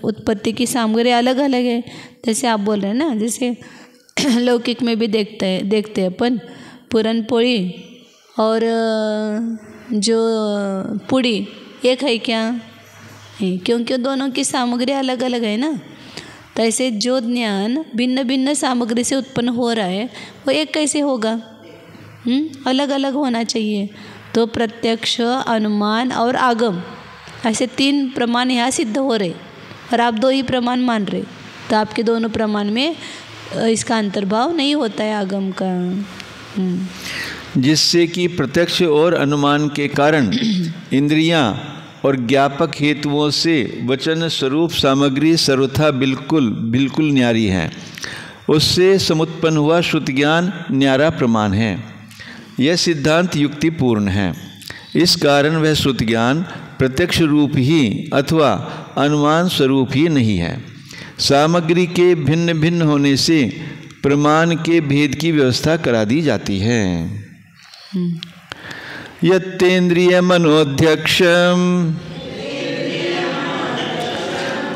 उत्पत्ति की सामग्री अलग अलग है। जैसे आप बोल रहे हैं ना, जैसे लौकिक में भी देखते हैं अपन पूरन पोड़ी और जो पूड़ी एक है क्या है, क्योंकि दोनों की सामग्री अलग अलग है ना। तो ऐसे जो ज्ञान भिन्न भिन्न सामग्री से उत्पन्न हो रहा है वो एक कैसे होगा? अलग अलग होना चाहिए। तो प्रत्यक्ष, अनुमान और आगम ऐसे 3 प्रमाण यहाँ सिद्ध हो रहे और आप 2 ही प्रमाण मान रहे, तो आपके दोनों प्रमाण में इसका अंतर्भाव नहीं होता है आगम का। जिससे कि प्रत्यक्ष और अनुमान के कारण इंद्रियां और ज्ञापक हेतुओं से वचन स्वरूप सामग्री सर्वथा बिल्कुल न्यारी है। उससे समुत्पन्न हुआ श्रुति ज्ञान न्यारा प्रमाण है। यह सिद्धांत युक्तिपूर्ण है। इस कारण वह श्रुति ज्ञान प्रत्यक्ष रूप ही अथवा अनुमान स्वरूप ही नहीं है। सामग्री के भिन्न भिन्न होने से प्रमाण के भेद की व्यवस्था करा दी जाती है। यत्तेन्द्रिय मनोध्यक्षम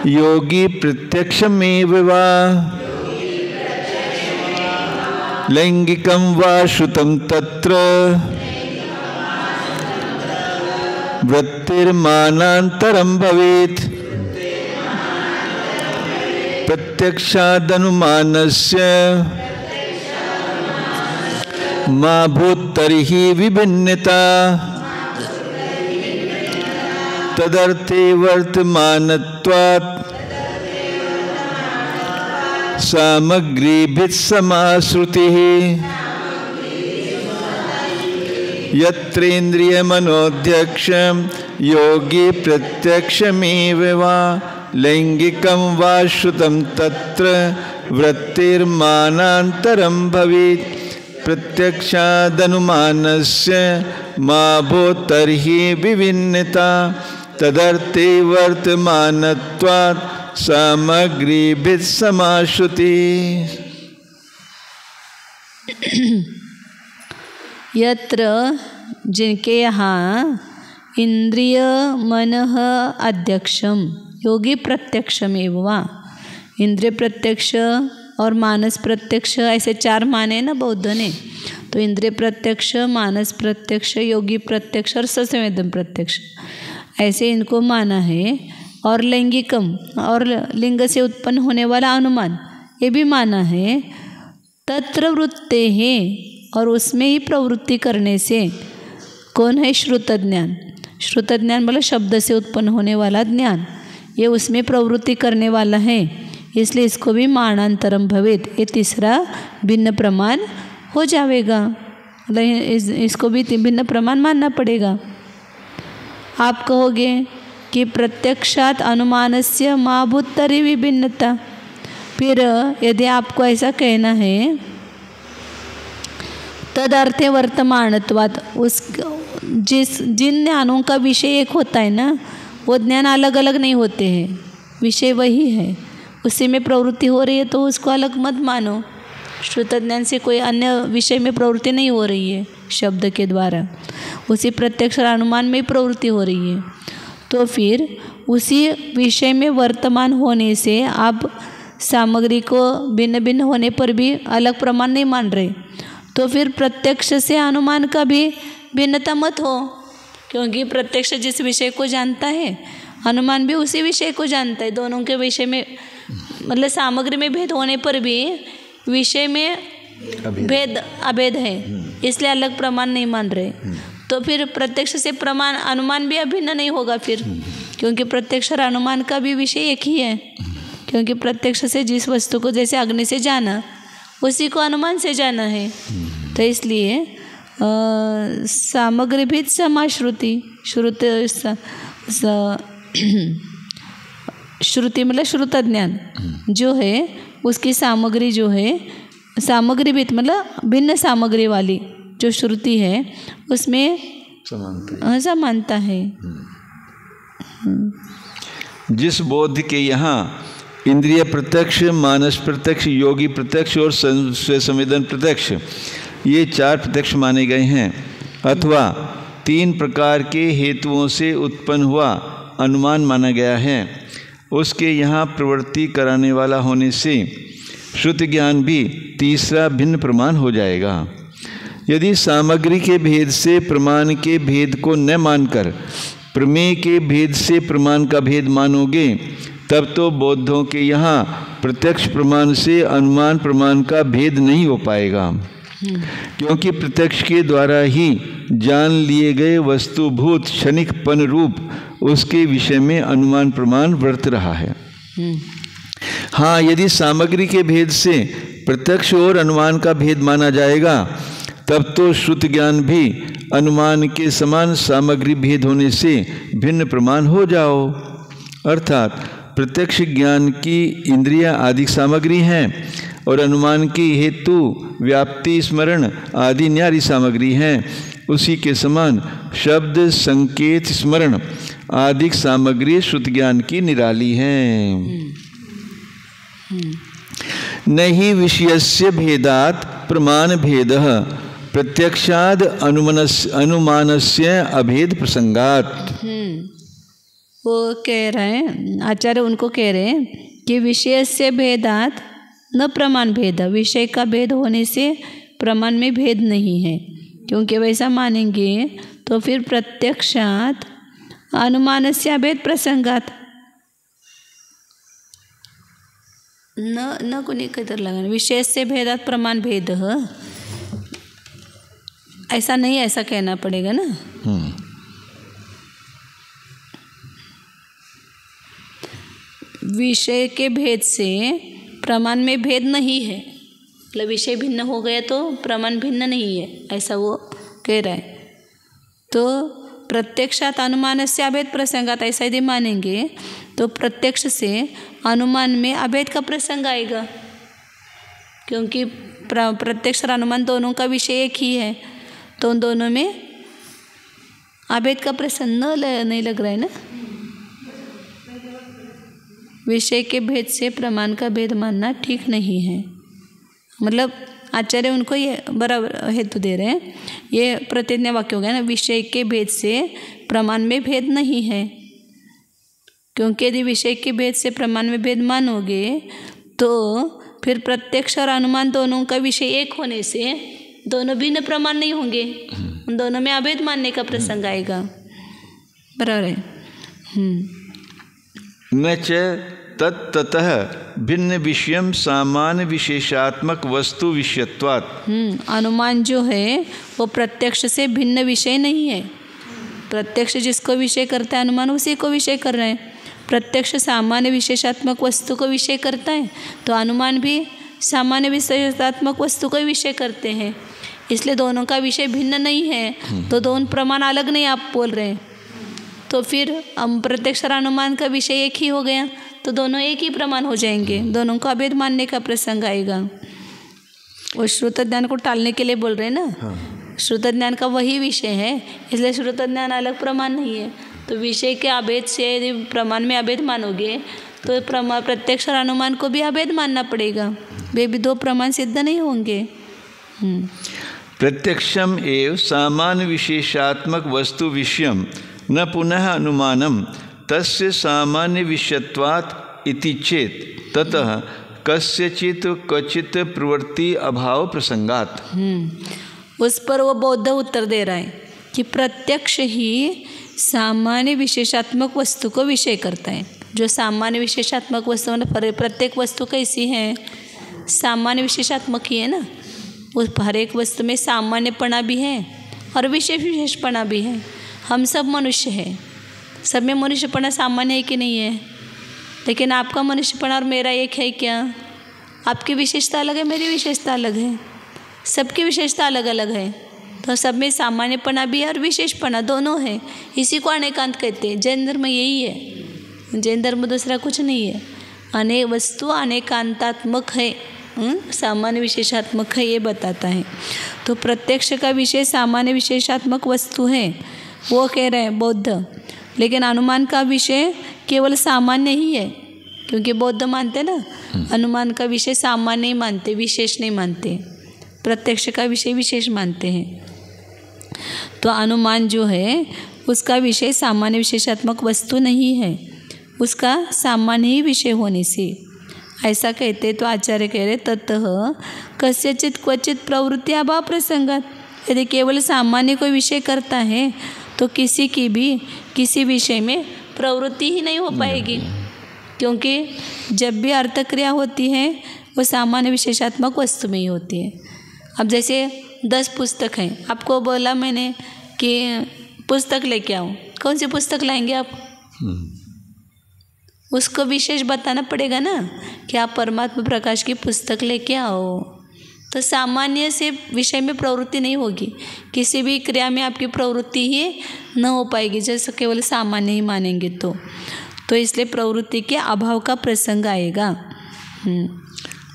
योगी प्रत्यक्षमेव वा लैंगिकं वा श्रुतं तत्र वृत्तिर्मानान्तरं भवेत्। प्रत्यक्षादनुमानस्य मा भूत्तर्हि विभिन्नता तदर्थे वर्तमानत्वात् सामग्रीभिः समाश्रुतिः। यत्रेन्द्रियमनोध्यक्षं योगी प्रत्यक्षमेव वा लैंगिकं वा श्रुतं तत्र वृत्तिर्मानान्तरं भवेत्। प्रत्यक्षादनुमानस्य मा भूत्तर्हि विभिन्नता तदर्थे वर्तमानत्वात् सामग्रीभिः समाश्रुतिः। यत्र जिनके यहाँ इंद्रिय मनः अध्यक्षम योगी प्रत्यक्षमेव वा, इंद्रिय प्रत्यक्ष और मानस प्रत्यक्ष ऐसे 4 माने ना बौद्ध ने। तो इंद्रिय प्रत्यक्ष, मानस प्रत्यक्ष, योगी प्रत्यक्ष और ससंवेदन प्रत्यक्ष ऐसे इनको माना है। और लैंगिकम और लिंग से उत्पन्न होने वाला अनुमान ये भी माना है। तत्र वृत्ते है और उसमें ही प्रवृत्ति करने से कौन है? श्रुत ज्ञान। श्रुत ज्ञान मतलब शब्द से उत्पन्न होने वाला ज्ञान, ये उसमें प्रवृत्ति करने वाला है, इसलिए इसको भी मानांतरम भवेत्, ये तीसरा भिन्न प्रमाण हो जाएगा। इसको भी भिन्न प्रमाण मानना पड़ेगा। आप कहोगे कि प्रत्यक्षात अनुमानस्य मा भूत्तर्हि विभिन्नता। फिर यदि आपको ऐसा कहना है तदर्थे वर्तमानत्वात्, उस जिन ज्ञानों का विषय एक होता है ना, वो ज्ञान अलग अलग नहीं होते हैं, विषय वही है, उसी में प्रवृत्ति हो रही है तो उसको अलग मत मानो। श्रुत ज्ञान से कोई अन्य विषय में प्रवृत्ति नहीं हो रही है शब्द के द्वारा, उसी प्रत्यक्ष और अनुमान में प्रवृत्ति हो रही है। तो फिर उसी विषय में वर्तमान होने से आप सामग्री को भिन्न भिन्न होने पर भी अलग प्रमाण नहीं मान रहे, तो फिर प्रत्यक्ष से अनुमान का भी भिन्नता मत हो, क्योंकि प्रत्यक्ष जिस विषय को जानता है अनुमान भी उसी विषय को जानता है। दोनों के विषय में मतलब सामग्री में भेद होने पर भी विषय में अभेद है, इसलिए अलग प्रमाण नहीं मान रहे। तो फिर प्रत्यक्ष से प्रमाण अनुमान भी अभिन्न नहीं होगा फिर, क्योंकि प्रत्यक्ष और अनुमान का भी विषय एक ही है। क्योंकि प्रत्यक्ष से जिस वस्तु को जैसे अग्नि से जाना उसी को अनुमान से जाना है, तो इसलिए सामग्री भी समाश्रुति, श्रुति मतलब श्रुत ज्ञान जो है उसकी सामग्री जो है, सामग्री भी मतलब भिन्न सामग्री वाली जो श्रुति है उसमें समानता है। जिस बोध के यहाँ इंद्रिय प्रत्यक्ष, मानस प्रत्यक्ष, योगी प्रत्यक्ष और संवेदन प्रत्यक्ष, ये 4 प्रत्यक्ष माने गए हैं, अथवा 3 प्रकार के हेतुओं से उत्पन्न हुआ अनुमान माना गया है, उसके यहाँ प्रवृत्ति कराने वाला होने से श्रुति ज्ञान भी तीसरा भिन्न प्रमाण हो जाएगा। यदि सामग्री के भेद से प्रमाण के भेद को न मानकर प्रमेय के भेद से प्रमाण का भेद मानोगे, तब तो बौद्धों के यहाँ प्रत्यक्ष प्रमाण से अनुमान प्रमाण का भेद नहीं हो पाएगा, क्योंकि प्रत्यक्ष के द्वारा ही जान लिए गए वस्तुभूत क्षणिकपन रूप उसके विषय में अनुमान प्रमाण वर्त रहा है। हाँ, यदि सामग्री के भेद से प्रत्यक्ष और अनुमान का भेद माना जाएगा, तब तो श्रुति ज्ञान भी अनुमान के समान सामग्री भेद होने से भिन्न प्रमाण हो जाओ। अर्थात प्रत्यक्ष ज्ञान की इंद्रियां आदि सामग्री हैं और अनुमान की हेतु व्याप्ति स्मरण आदि न्यारी सामग्री हैं, उसी के समान शब्द संकेत स्मरण आदि सामग्री श्रुति ज्ञान की निराली है। नहीं विषयस्य भेदात् प्रमाण भेदः प्रत्यक्षाद अनुमानस्य अभेद प्रसंगात्। वो कह रहे हैं, आचार्य उनको कह रहे हैं कि विषय से भेदात न प्रमाण भेद, विषय का भेद होने से प्रमाण में भेद नहीं है, क्योंकि वैसा मानेंगे तो फिर प्रत्यक्षात अनुमानस्य अभेद प्रसंगात न कुछ किधर लगाना, विषय से भेदात प्रमाण भेद ऐसा नहीं, ऐसा कहना पड़ेगा ना। विषय के भेद से प्रमाण में भेद नहीं है, मतलब विषय भिन्न हो गया तो प्रमाण भिन्न नहीं है, ऐसा वो कह रहा है। तो प्रत्यक्षात अनुमान से अभेद प्रसंगात ऐसा यदि मानेंगे तो प्रत्यक्ष से अनुमान में अभेद का प्रसंग आएगा, क्योंकि प्रत्यक्ष और अनुमान दोनों का विषय एक ही है, तो उन दोनों में अभेद का प्रसंग नहीं लग रहा है ना। विषय के भेद से प्रमाण का भेद मानना ठीक नहीं है, मतलब आचार्य उनको ये बराबर हेतु दे रहे हैं। ये प्रतिज्ञा वाक्य हो गया ना, विषय के भेद से प्रमाण में भेद नहीं है, क्योंकि यदि विषय के भेद से प्रमाण में भेद मानोगे तो फिर प्रत्यक्ष और अनुमान दोनों का विषय एक होने से दोनों भिन्न प्रमाण नहीं होंगे, उन दोनों में अभेद मानने का प्रसंग आएगा। बराबर है। न च तत्ततः भिन्न विषयम सामान्य विशेषात्मक वस्तु विषयत्वात्। अनुमान जो है वो प्रत्यक्ष से भिन्न विषय नहीं है। प्रत्यक्ष जिसको विषय करता है अनुमान उसी को विषय कर रहे हैं। प्रत्यक्ष सामान्य विशेषात्मक वस्तु को विषय करता है, तो अनुमान भी सामान्य विशेषात्मक वस्तु को विषय करते हैं, इसलिए दोनों का विषय भिन्न नहीं है, तो दोनों प्रमाण अलग नहीं आप बोल रहे हैं। तो फिर हम प्रत्यक्ष और अनुमान का विषय एक ही हो गया, तो दोनों एक ही प्रमाण हो जाएंगे, दोनों का अभेद मानने का प्रसंग आएगा। वो श्रुत ज्ञान को टालने के लिए बोल रहे हैं ना। श्रुत ज्ञान का वही विषय है, इसलिए श्रुत ज्ञान अलग प्रमाण नहीं है। तो विषय के अभेद से यदि प्रमाण में अभेद मानोगे तो प्रत्यक्ष और अनुमान को भी अभेद मानना पड़ेगा, वे भी दो प्रमाण सिद्ध नहीं होंगे। प्रत्यक्षम एव सामान्य विशेषात्मक वस्तु विषयम न पुनः अनुमानम तस्य सामान्य विषयत्वात् इति चेत ततः कस्यचित् क्वचित् प्रवृत्ति अभाव प्रसंगात्। उस पर वो बौद्ध उत्तर दे रहा है कि प्रत्यक्ष ही सामान्य विशेषात्मक वस्तु को विषय करता है। जो सामान्य विशेषात्मक वस्तु मतलब प्रत्येक वस्तु कैसी है, सामान्य विशेषात्मक ही है ना। उस हर एक वस्तु में सामान्यपना भी है और विशेषपना भी है। हम सब मनुष्य हैं, सब में मनुष्यपना सामान्य है कि नहीं है, लेकिन आपका मनुष्यपना और मेरा एक है क्या? आपकी विशेषता अलग है, मेरी विशेषता अलग है, सबकी विशेषता अलग अलग है, तो सब में सामान्यपना भी है और विशेषपना दोनों है। इसी को अनेकांत कहते हैं। जैन धर्म यही है, जैन धर्म दूसरा कुछ नहीं है। अनेक वस्तु अनेकांतात्मक है, सामान्य विशेषात्मक है, ये बताता है। तो प्रत्यक्ष का विषय सामान्य विशेषात्मक वस्तु है, वो कह रहे हैं बौद्ध। लेकिन अनुमान का विषय केवल सामान्य ही है, क्योंकि बौद्ध मानते ना अनुमान का विषय सामान्य ही मानते, विशेष नहीं मानते। प्रत्यक्ष का विषय विशेष मानते हैं। तो अनुमान जो है उसका विषय सामान्य विशेषात्मक वस्तु नहीं है, उसका सामान्य ही विषय होने से ऐसा कहते। तो आचार्य कह रहे ततः कस्यचित क्वचित प्रवृत्ति अभाव प्रसंगात, यदि केवल सामान्य कोई विषय करता है तो किसी की भी किसी विषय में प्रवृत्ति ही नहीं हो पाएगी, क्योंकि जब भी अर्थक्रिया होती है वो सामान्य विशेषात्मक वस्तु में ही होती है। अब जैसे 10 पुस्तक हैं, आपको बोला मैंने कि पुस्तक लेके आओ, कौन सी पुस्तक लाएंगे आप? उसको विशेष बताना पड़ेगा ना कि आप परमात्मा प्रकाश की पुस्तक लेके आओ। तो सामान्य से विषय में प्रवृत्ति नहीं होगी, किसी भी क्रिया में आपकी प्रवृत्ति ही न हो पाएगी, जैसे केवल सामान्य ही मानेंगे तो इसलिए प्रवृत्ति के अभाव का प्रसंग आएगा।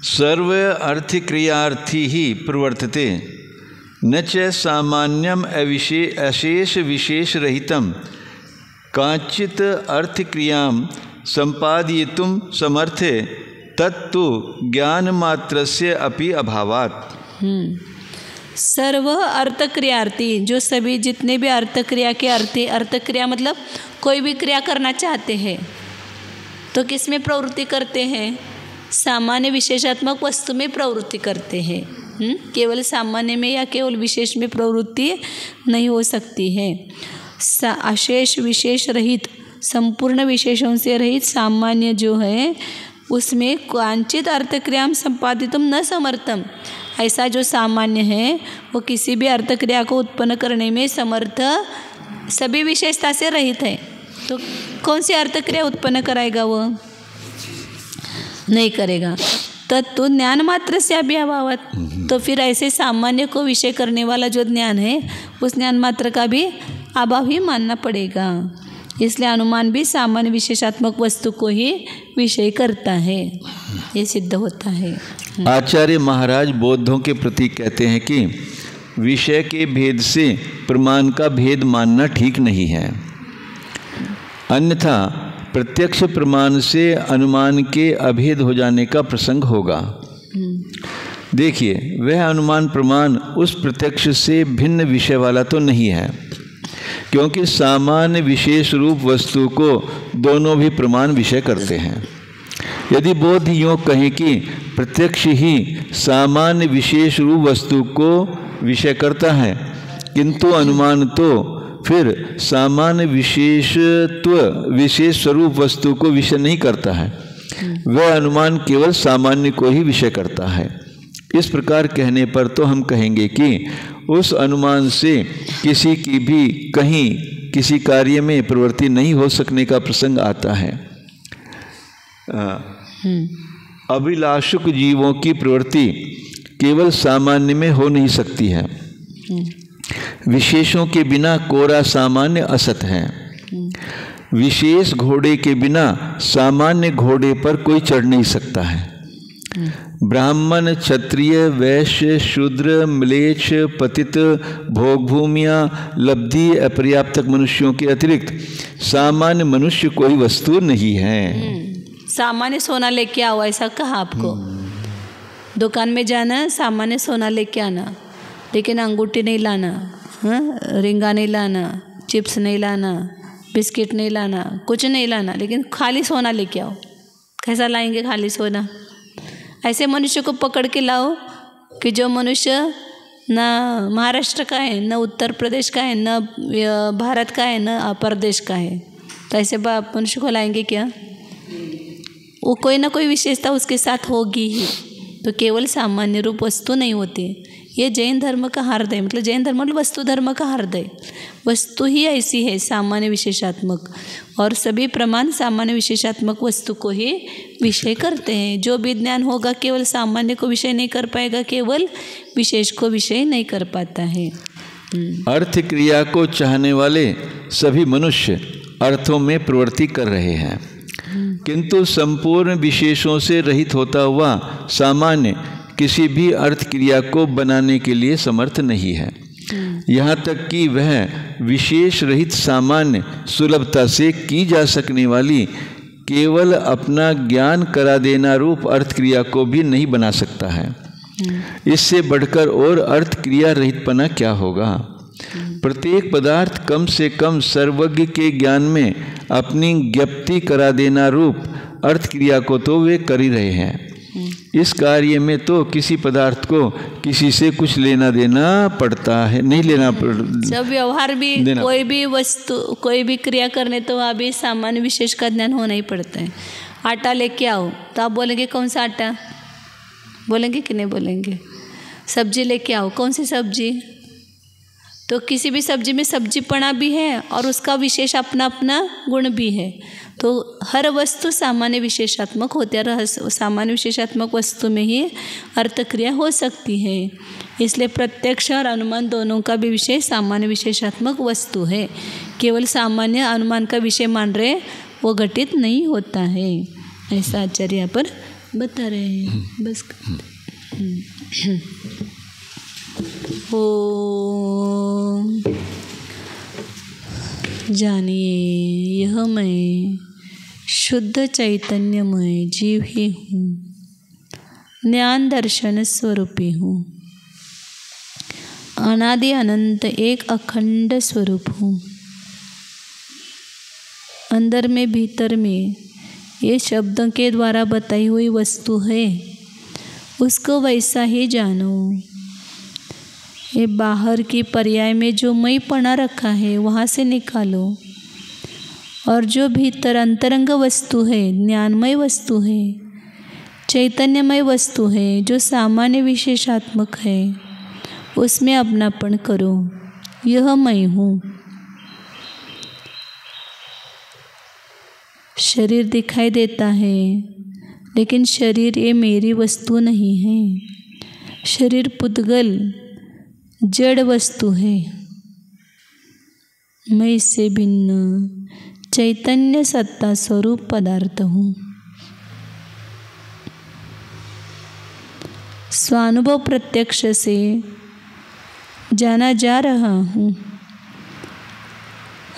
सर्व अर्थ क्रियार्थी ही प्रवर्तते न च सामान्यम अशेष विशेष रहितम काचित अर्थ क्रियां संपादयितुं समर्थे तत्तु ज्ञान मात्रस्य अपि अभावात्। सर्व अर्थक्रियार्थी, जो सभी जितने भी अर्थक्रिया के अर्थी, अर्थक्रिया मतलब कोई भी क्रिया करना चाहते हैं तो किस में प्रवृत्ति करते हैं? सामान्य विशेषात्मक वस्तु में प्रवृत्ति करते हैं। केवल सामान्य में या केवल विशेष में प्रवृत्ति नहीं हो सकती है। अशेष विशेष रहित, संपूर्ण विशेषों से रहित सामान्य जो है उसमें कांचित अर्थक्रिया संपादितुम न समर्थम, ऐसा जो सामान्य है वो किसी भी अर्थक्रिया को उत्पन्न करने में समर्थ, सभी विशेषता से रहित है। तो कौन सी अर्थक्रिया उत्पन्न कराएगा? वो नहीं करेगा। तत्तु ज्ञान मात्र से अभावात, तो फिर ऐसे सामान्य को विषय करने वाला जो ज्ञान है उस ज्ञान मात्र का भी अभाव ही मानना पड़ेगा। इसलिए अनुमान भी सामान्य विशेषात्मक वस्तु को ही विषय करता है, ये सिद्ध होता है। आचार्य महाराज बौद्धों के प्रति कहते हैं कि विषय के भेद से प्रमाण का भेद मानना ठीक नहीं है, अन्यथा प्रत्यक्ष प्रमाण से अनुमान के अभेद हो जाने का प्रसंग होगा। देखिए, वह अनुमान प्रमाण उस प्रत्यक्ष से भिन्न विषय वाला तो नहीं है, क्योंकि सामान्य विशेष रूप वस्तु को दोनों भी प्रमाण विषय करते हैं। यदि बौद्ध यों कहें कि प्रत्यक्ष ही सामान्य विशेष रूप वस्तु को विषय करता है, किंतु अनुमान तो फिर सामान्य विशेषत्व विशेष स्वरूप वस्तु को विषय नहीं करता है, वह अनुमान केवल सामान्य को ही विषय करता है। इस प्रकार कहने पर तो हम कहेंगे कि उस अनुमान से किसी की भी कहीं किसी कार्य में प्रवृत्ति नहीं हो सकने का प्रसंग आता है। अभिलाषुक जीवों की प्रवृत्ति केवल सामान्य में हो नहीं सकती है। विशेषों के बिना कोरा सामान्य असत है। विशेष घोड़े के बिना सामान्य घोड़े पर कोई चढ़ नहीं सकता है। ब्राह्मण, क्षत्रिय, वैश्य, शूद्र, म्लेच्छ, पतित, भोगभूमियाँ, लब्धि, अपर्याप्तक मनुष्यों के अतिरिक्त सामान्य मनुष्य कोई वस्तु नहीं है। सामान्य सोना लेके आओ, ऐसा कहा आपको। दुकान में जाना, सामान्य सोना लेके आना, लेकिन अंगूठी नहीं लाना, रिंगा नहीं लाना, चिप्स नहीं लाना, बिस्किट नहीं लाना, कुछ नहीं लाना, लेकिन खाली सोना लेके आओ। कैसा लाएंगे खाली सोना? ऐसे मनुष्य को पकड़ के लाओ कि जो मनुष्य न महाराष्ट्र का है, न उत्तर प्रदेश का है, न भारत का है, न प्रदेश का है, तो ऐसे मनुष्य को लाएंगे क्या? वो कोई ना कोई विशेषता उसके साथ होगी ही। तो केवल सामान्य रूप वस्तु नहीं होती। ये जैन धर्म का हृदय, मतलब जैन धर्म मतलब वस्तु धर्म का हृदय। वस्तु ही ऐसी है सामान्य विशेषात्मक, और सभी प्रमाण सामान्य विशेषात्मक वस्तु को ही विषय करते हैं। जो भी ज्ञान होगा केवल सामान्य को विषय नहीं कर पाएगा, केवल विशेष को विषय नहीं कर पाता है। अर्थ क्रिया को चाहने वाले सभी मनुष्य अर्थों में प्रवृत्ति कर रहे हैं। किंतु संपूर्ण विशेषों से रहित होता हुआ सामान्य किसी भी अर्थ क्रिया को बनाने के लिए समर्थ नहीं है। यहाँ तक कि वह विशेष रहित सामान्य सुलभता से की जा सकने वाली केवल अपना ज्ञान करा देना रूप अर्थ क्रिया को भी नहीं बना सकता है। इससे बढ़कर और अर्थ क्रिया रहितपना क्या होगा। प्रत्येक पदार्थ कम से कम सर्वज्ञ के ज्ञान में अपनी ज्ञप्ति करा देना रूप अर्थ क्रिया को तो वे कर ही रहे हैं। इस कार्य में तो किसी पदार्थ को किसी से कुछ लेना देना पड़ता है, नहीं लेना जब व्यवहार भी कोई भी वस्तु कोई भी क्रिया करने तो वहाँ भी सामान्य विशेष का ज्ञान होना ही पड़ता है। आटा लेके आओ तो आप बोलेंगे कौन सा आटा, बोलेंगे कि नहीं बोलेंगे। सब्जी लेके आओ, कौन सी सब्जी, तो किसी भी सब्जी में सब्जीपना भी है और उसका विशेष अपना अपना गुण भी है। तो हर वस्तु सामान्य विशेषात्मक होती है, सामान्य विशेषात्मक वस्तु में ही अर्थ क्रिया हो सकती है। इसलिए प्रत्यक्ष और अनुमान दोनों का भी विषय सामान्य विशेषात्मक वस्तु है। केवल सामान्य अनुमान का विषय मान रहे वो घटित नहीं होता है, ऐसा आचार्य यहाँ पर बता रहे हैं। बस ओम जानिए यह मैं शुद्ध चैतन्यमय जीव ही हूँ, ज्ञान दर्शन स्वरूपी हूँ, अनादि अनंत एक अखंड स्वरूप हूँ। अंदर में भीतर में ये शब्दों के द्वारा बताई हुई वस्तु है, उसको वैसा ही जानो। ये बाहर की पर्याय में जो मईपना रखा है वहाँ से निकालो, और जो भीतर अंतरंग वस्तु है, ज्ञानमय वस्तु है, चैतन्यमय वस्तु है, जो सामान्य विशेषात्मक है, उसमें अपनापन करो। यह मैं हूँ। शरीर दिखाई देता है, लेकिन शरीर ये मेरी वस्तु नहीं है। शरीर पुद्गल जड़ वस्तु है। मैं इससे भिन्न चैतन्य सत्ता स्वरूप पदार्थ हूँ। स्वानुभव प्रत्यक्ष से जाना जा रहा हूँ।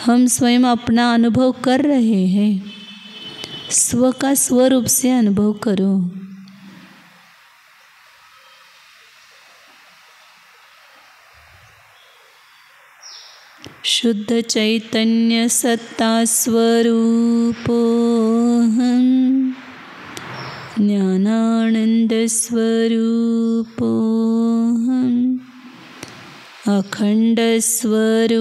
हम स्वयं अपना अनुभव कर रहे हैं। स्व का स्वरूप से अनुभव करो। शुद्ध चैतन्य सत्ता स्वरूपोऽहं, ज्ञानानंद स्वरूपोऽहं, अखंड स्वरूपोऽहं,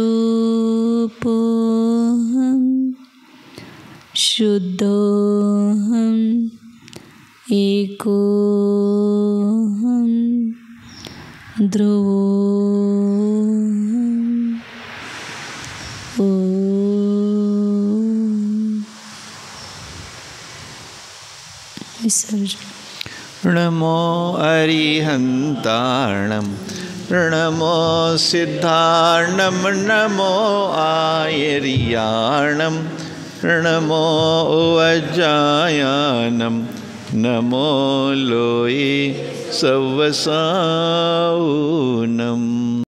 शुद्धोऽहं, एकोऽहं, ध्रुवोऽहं। नमो अरिहंताणं, नमो सिद्धार्णं, नमो आयर्याणं, नमो वज्रायानं, नमो लोये सवसाऊनं।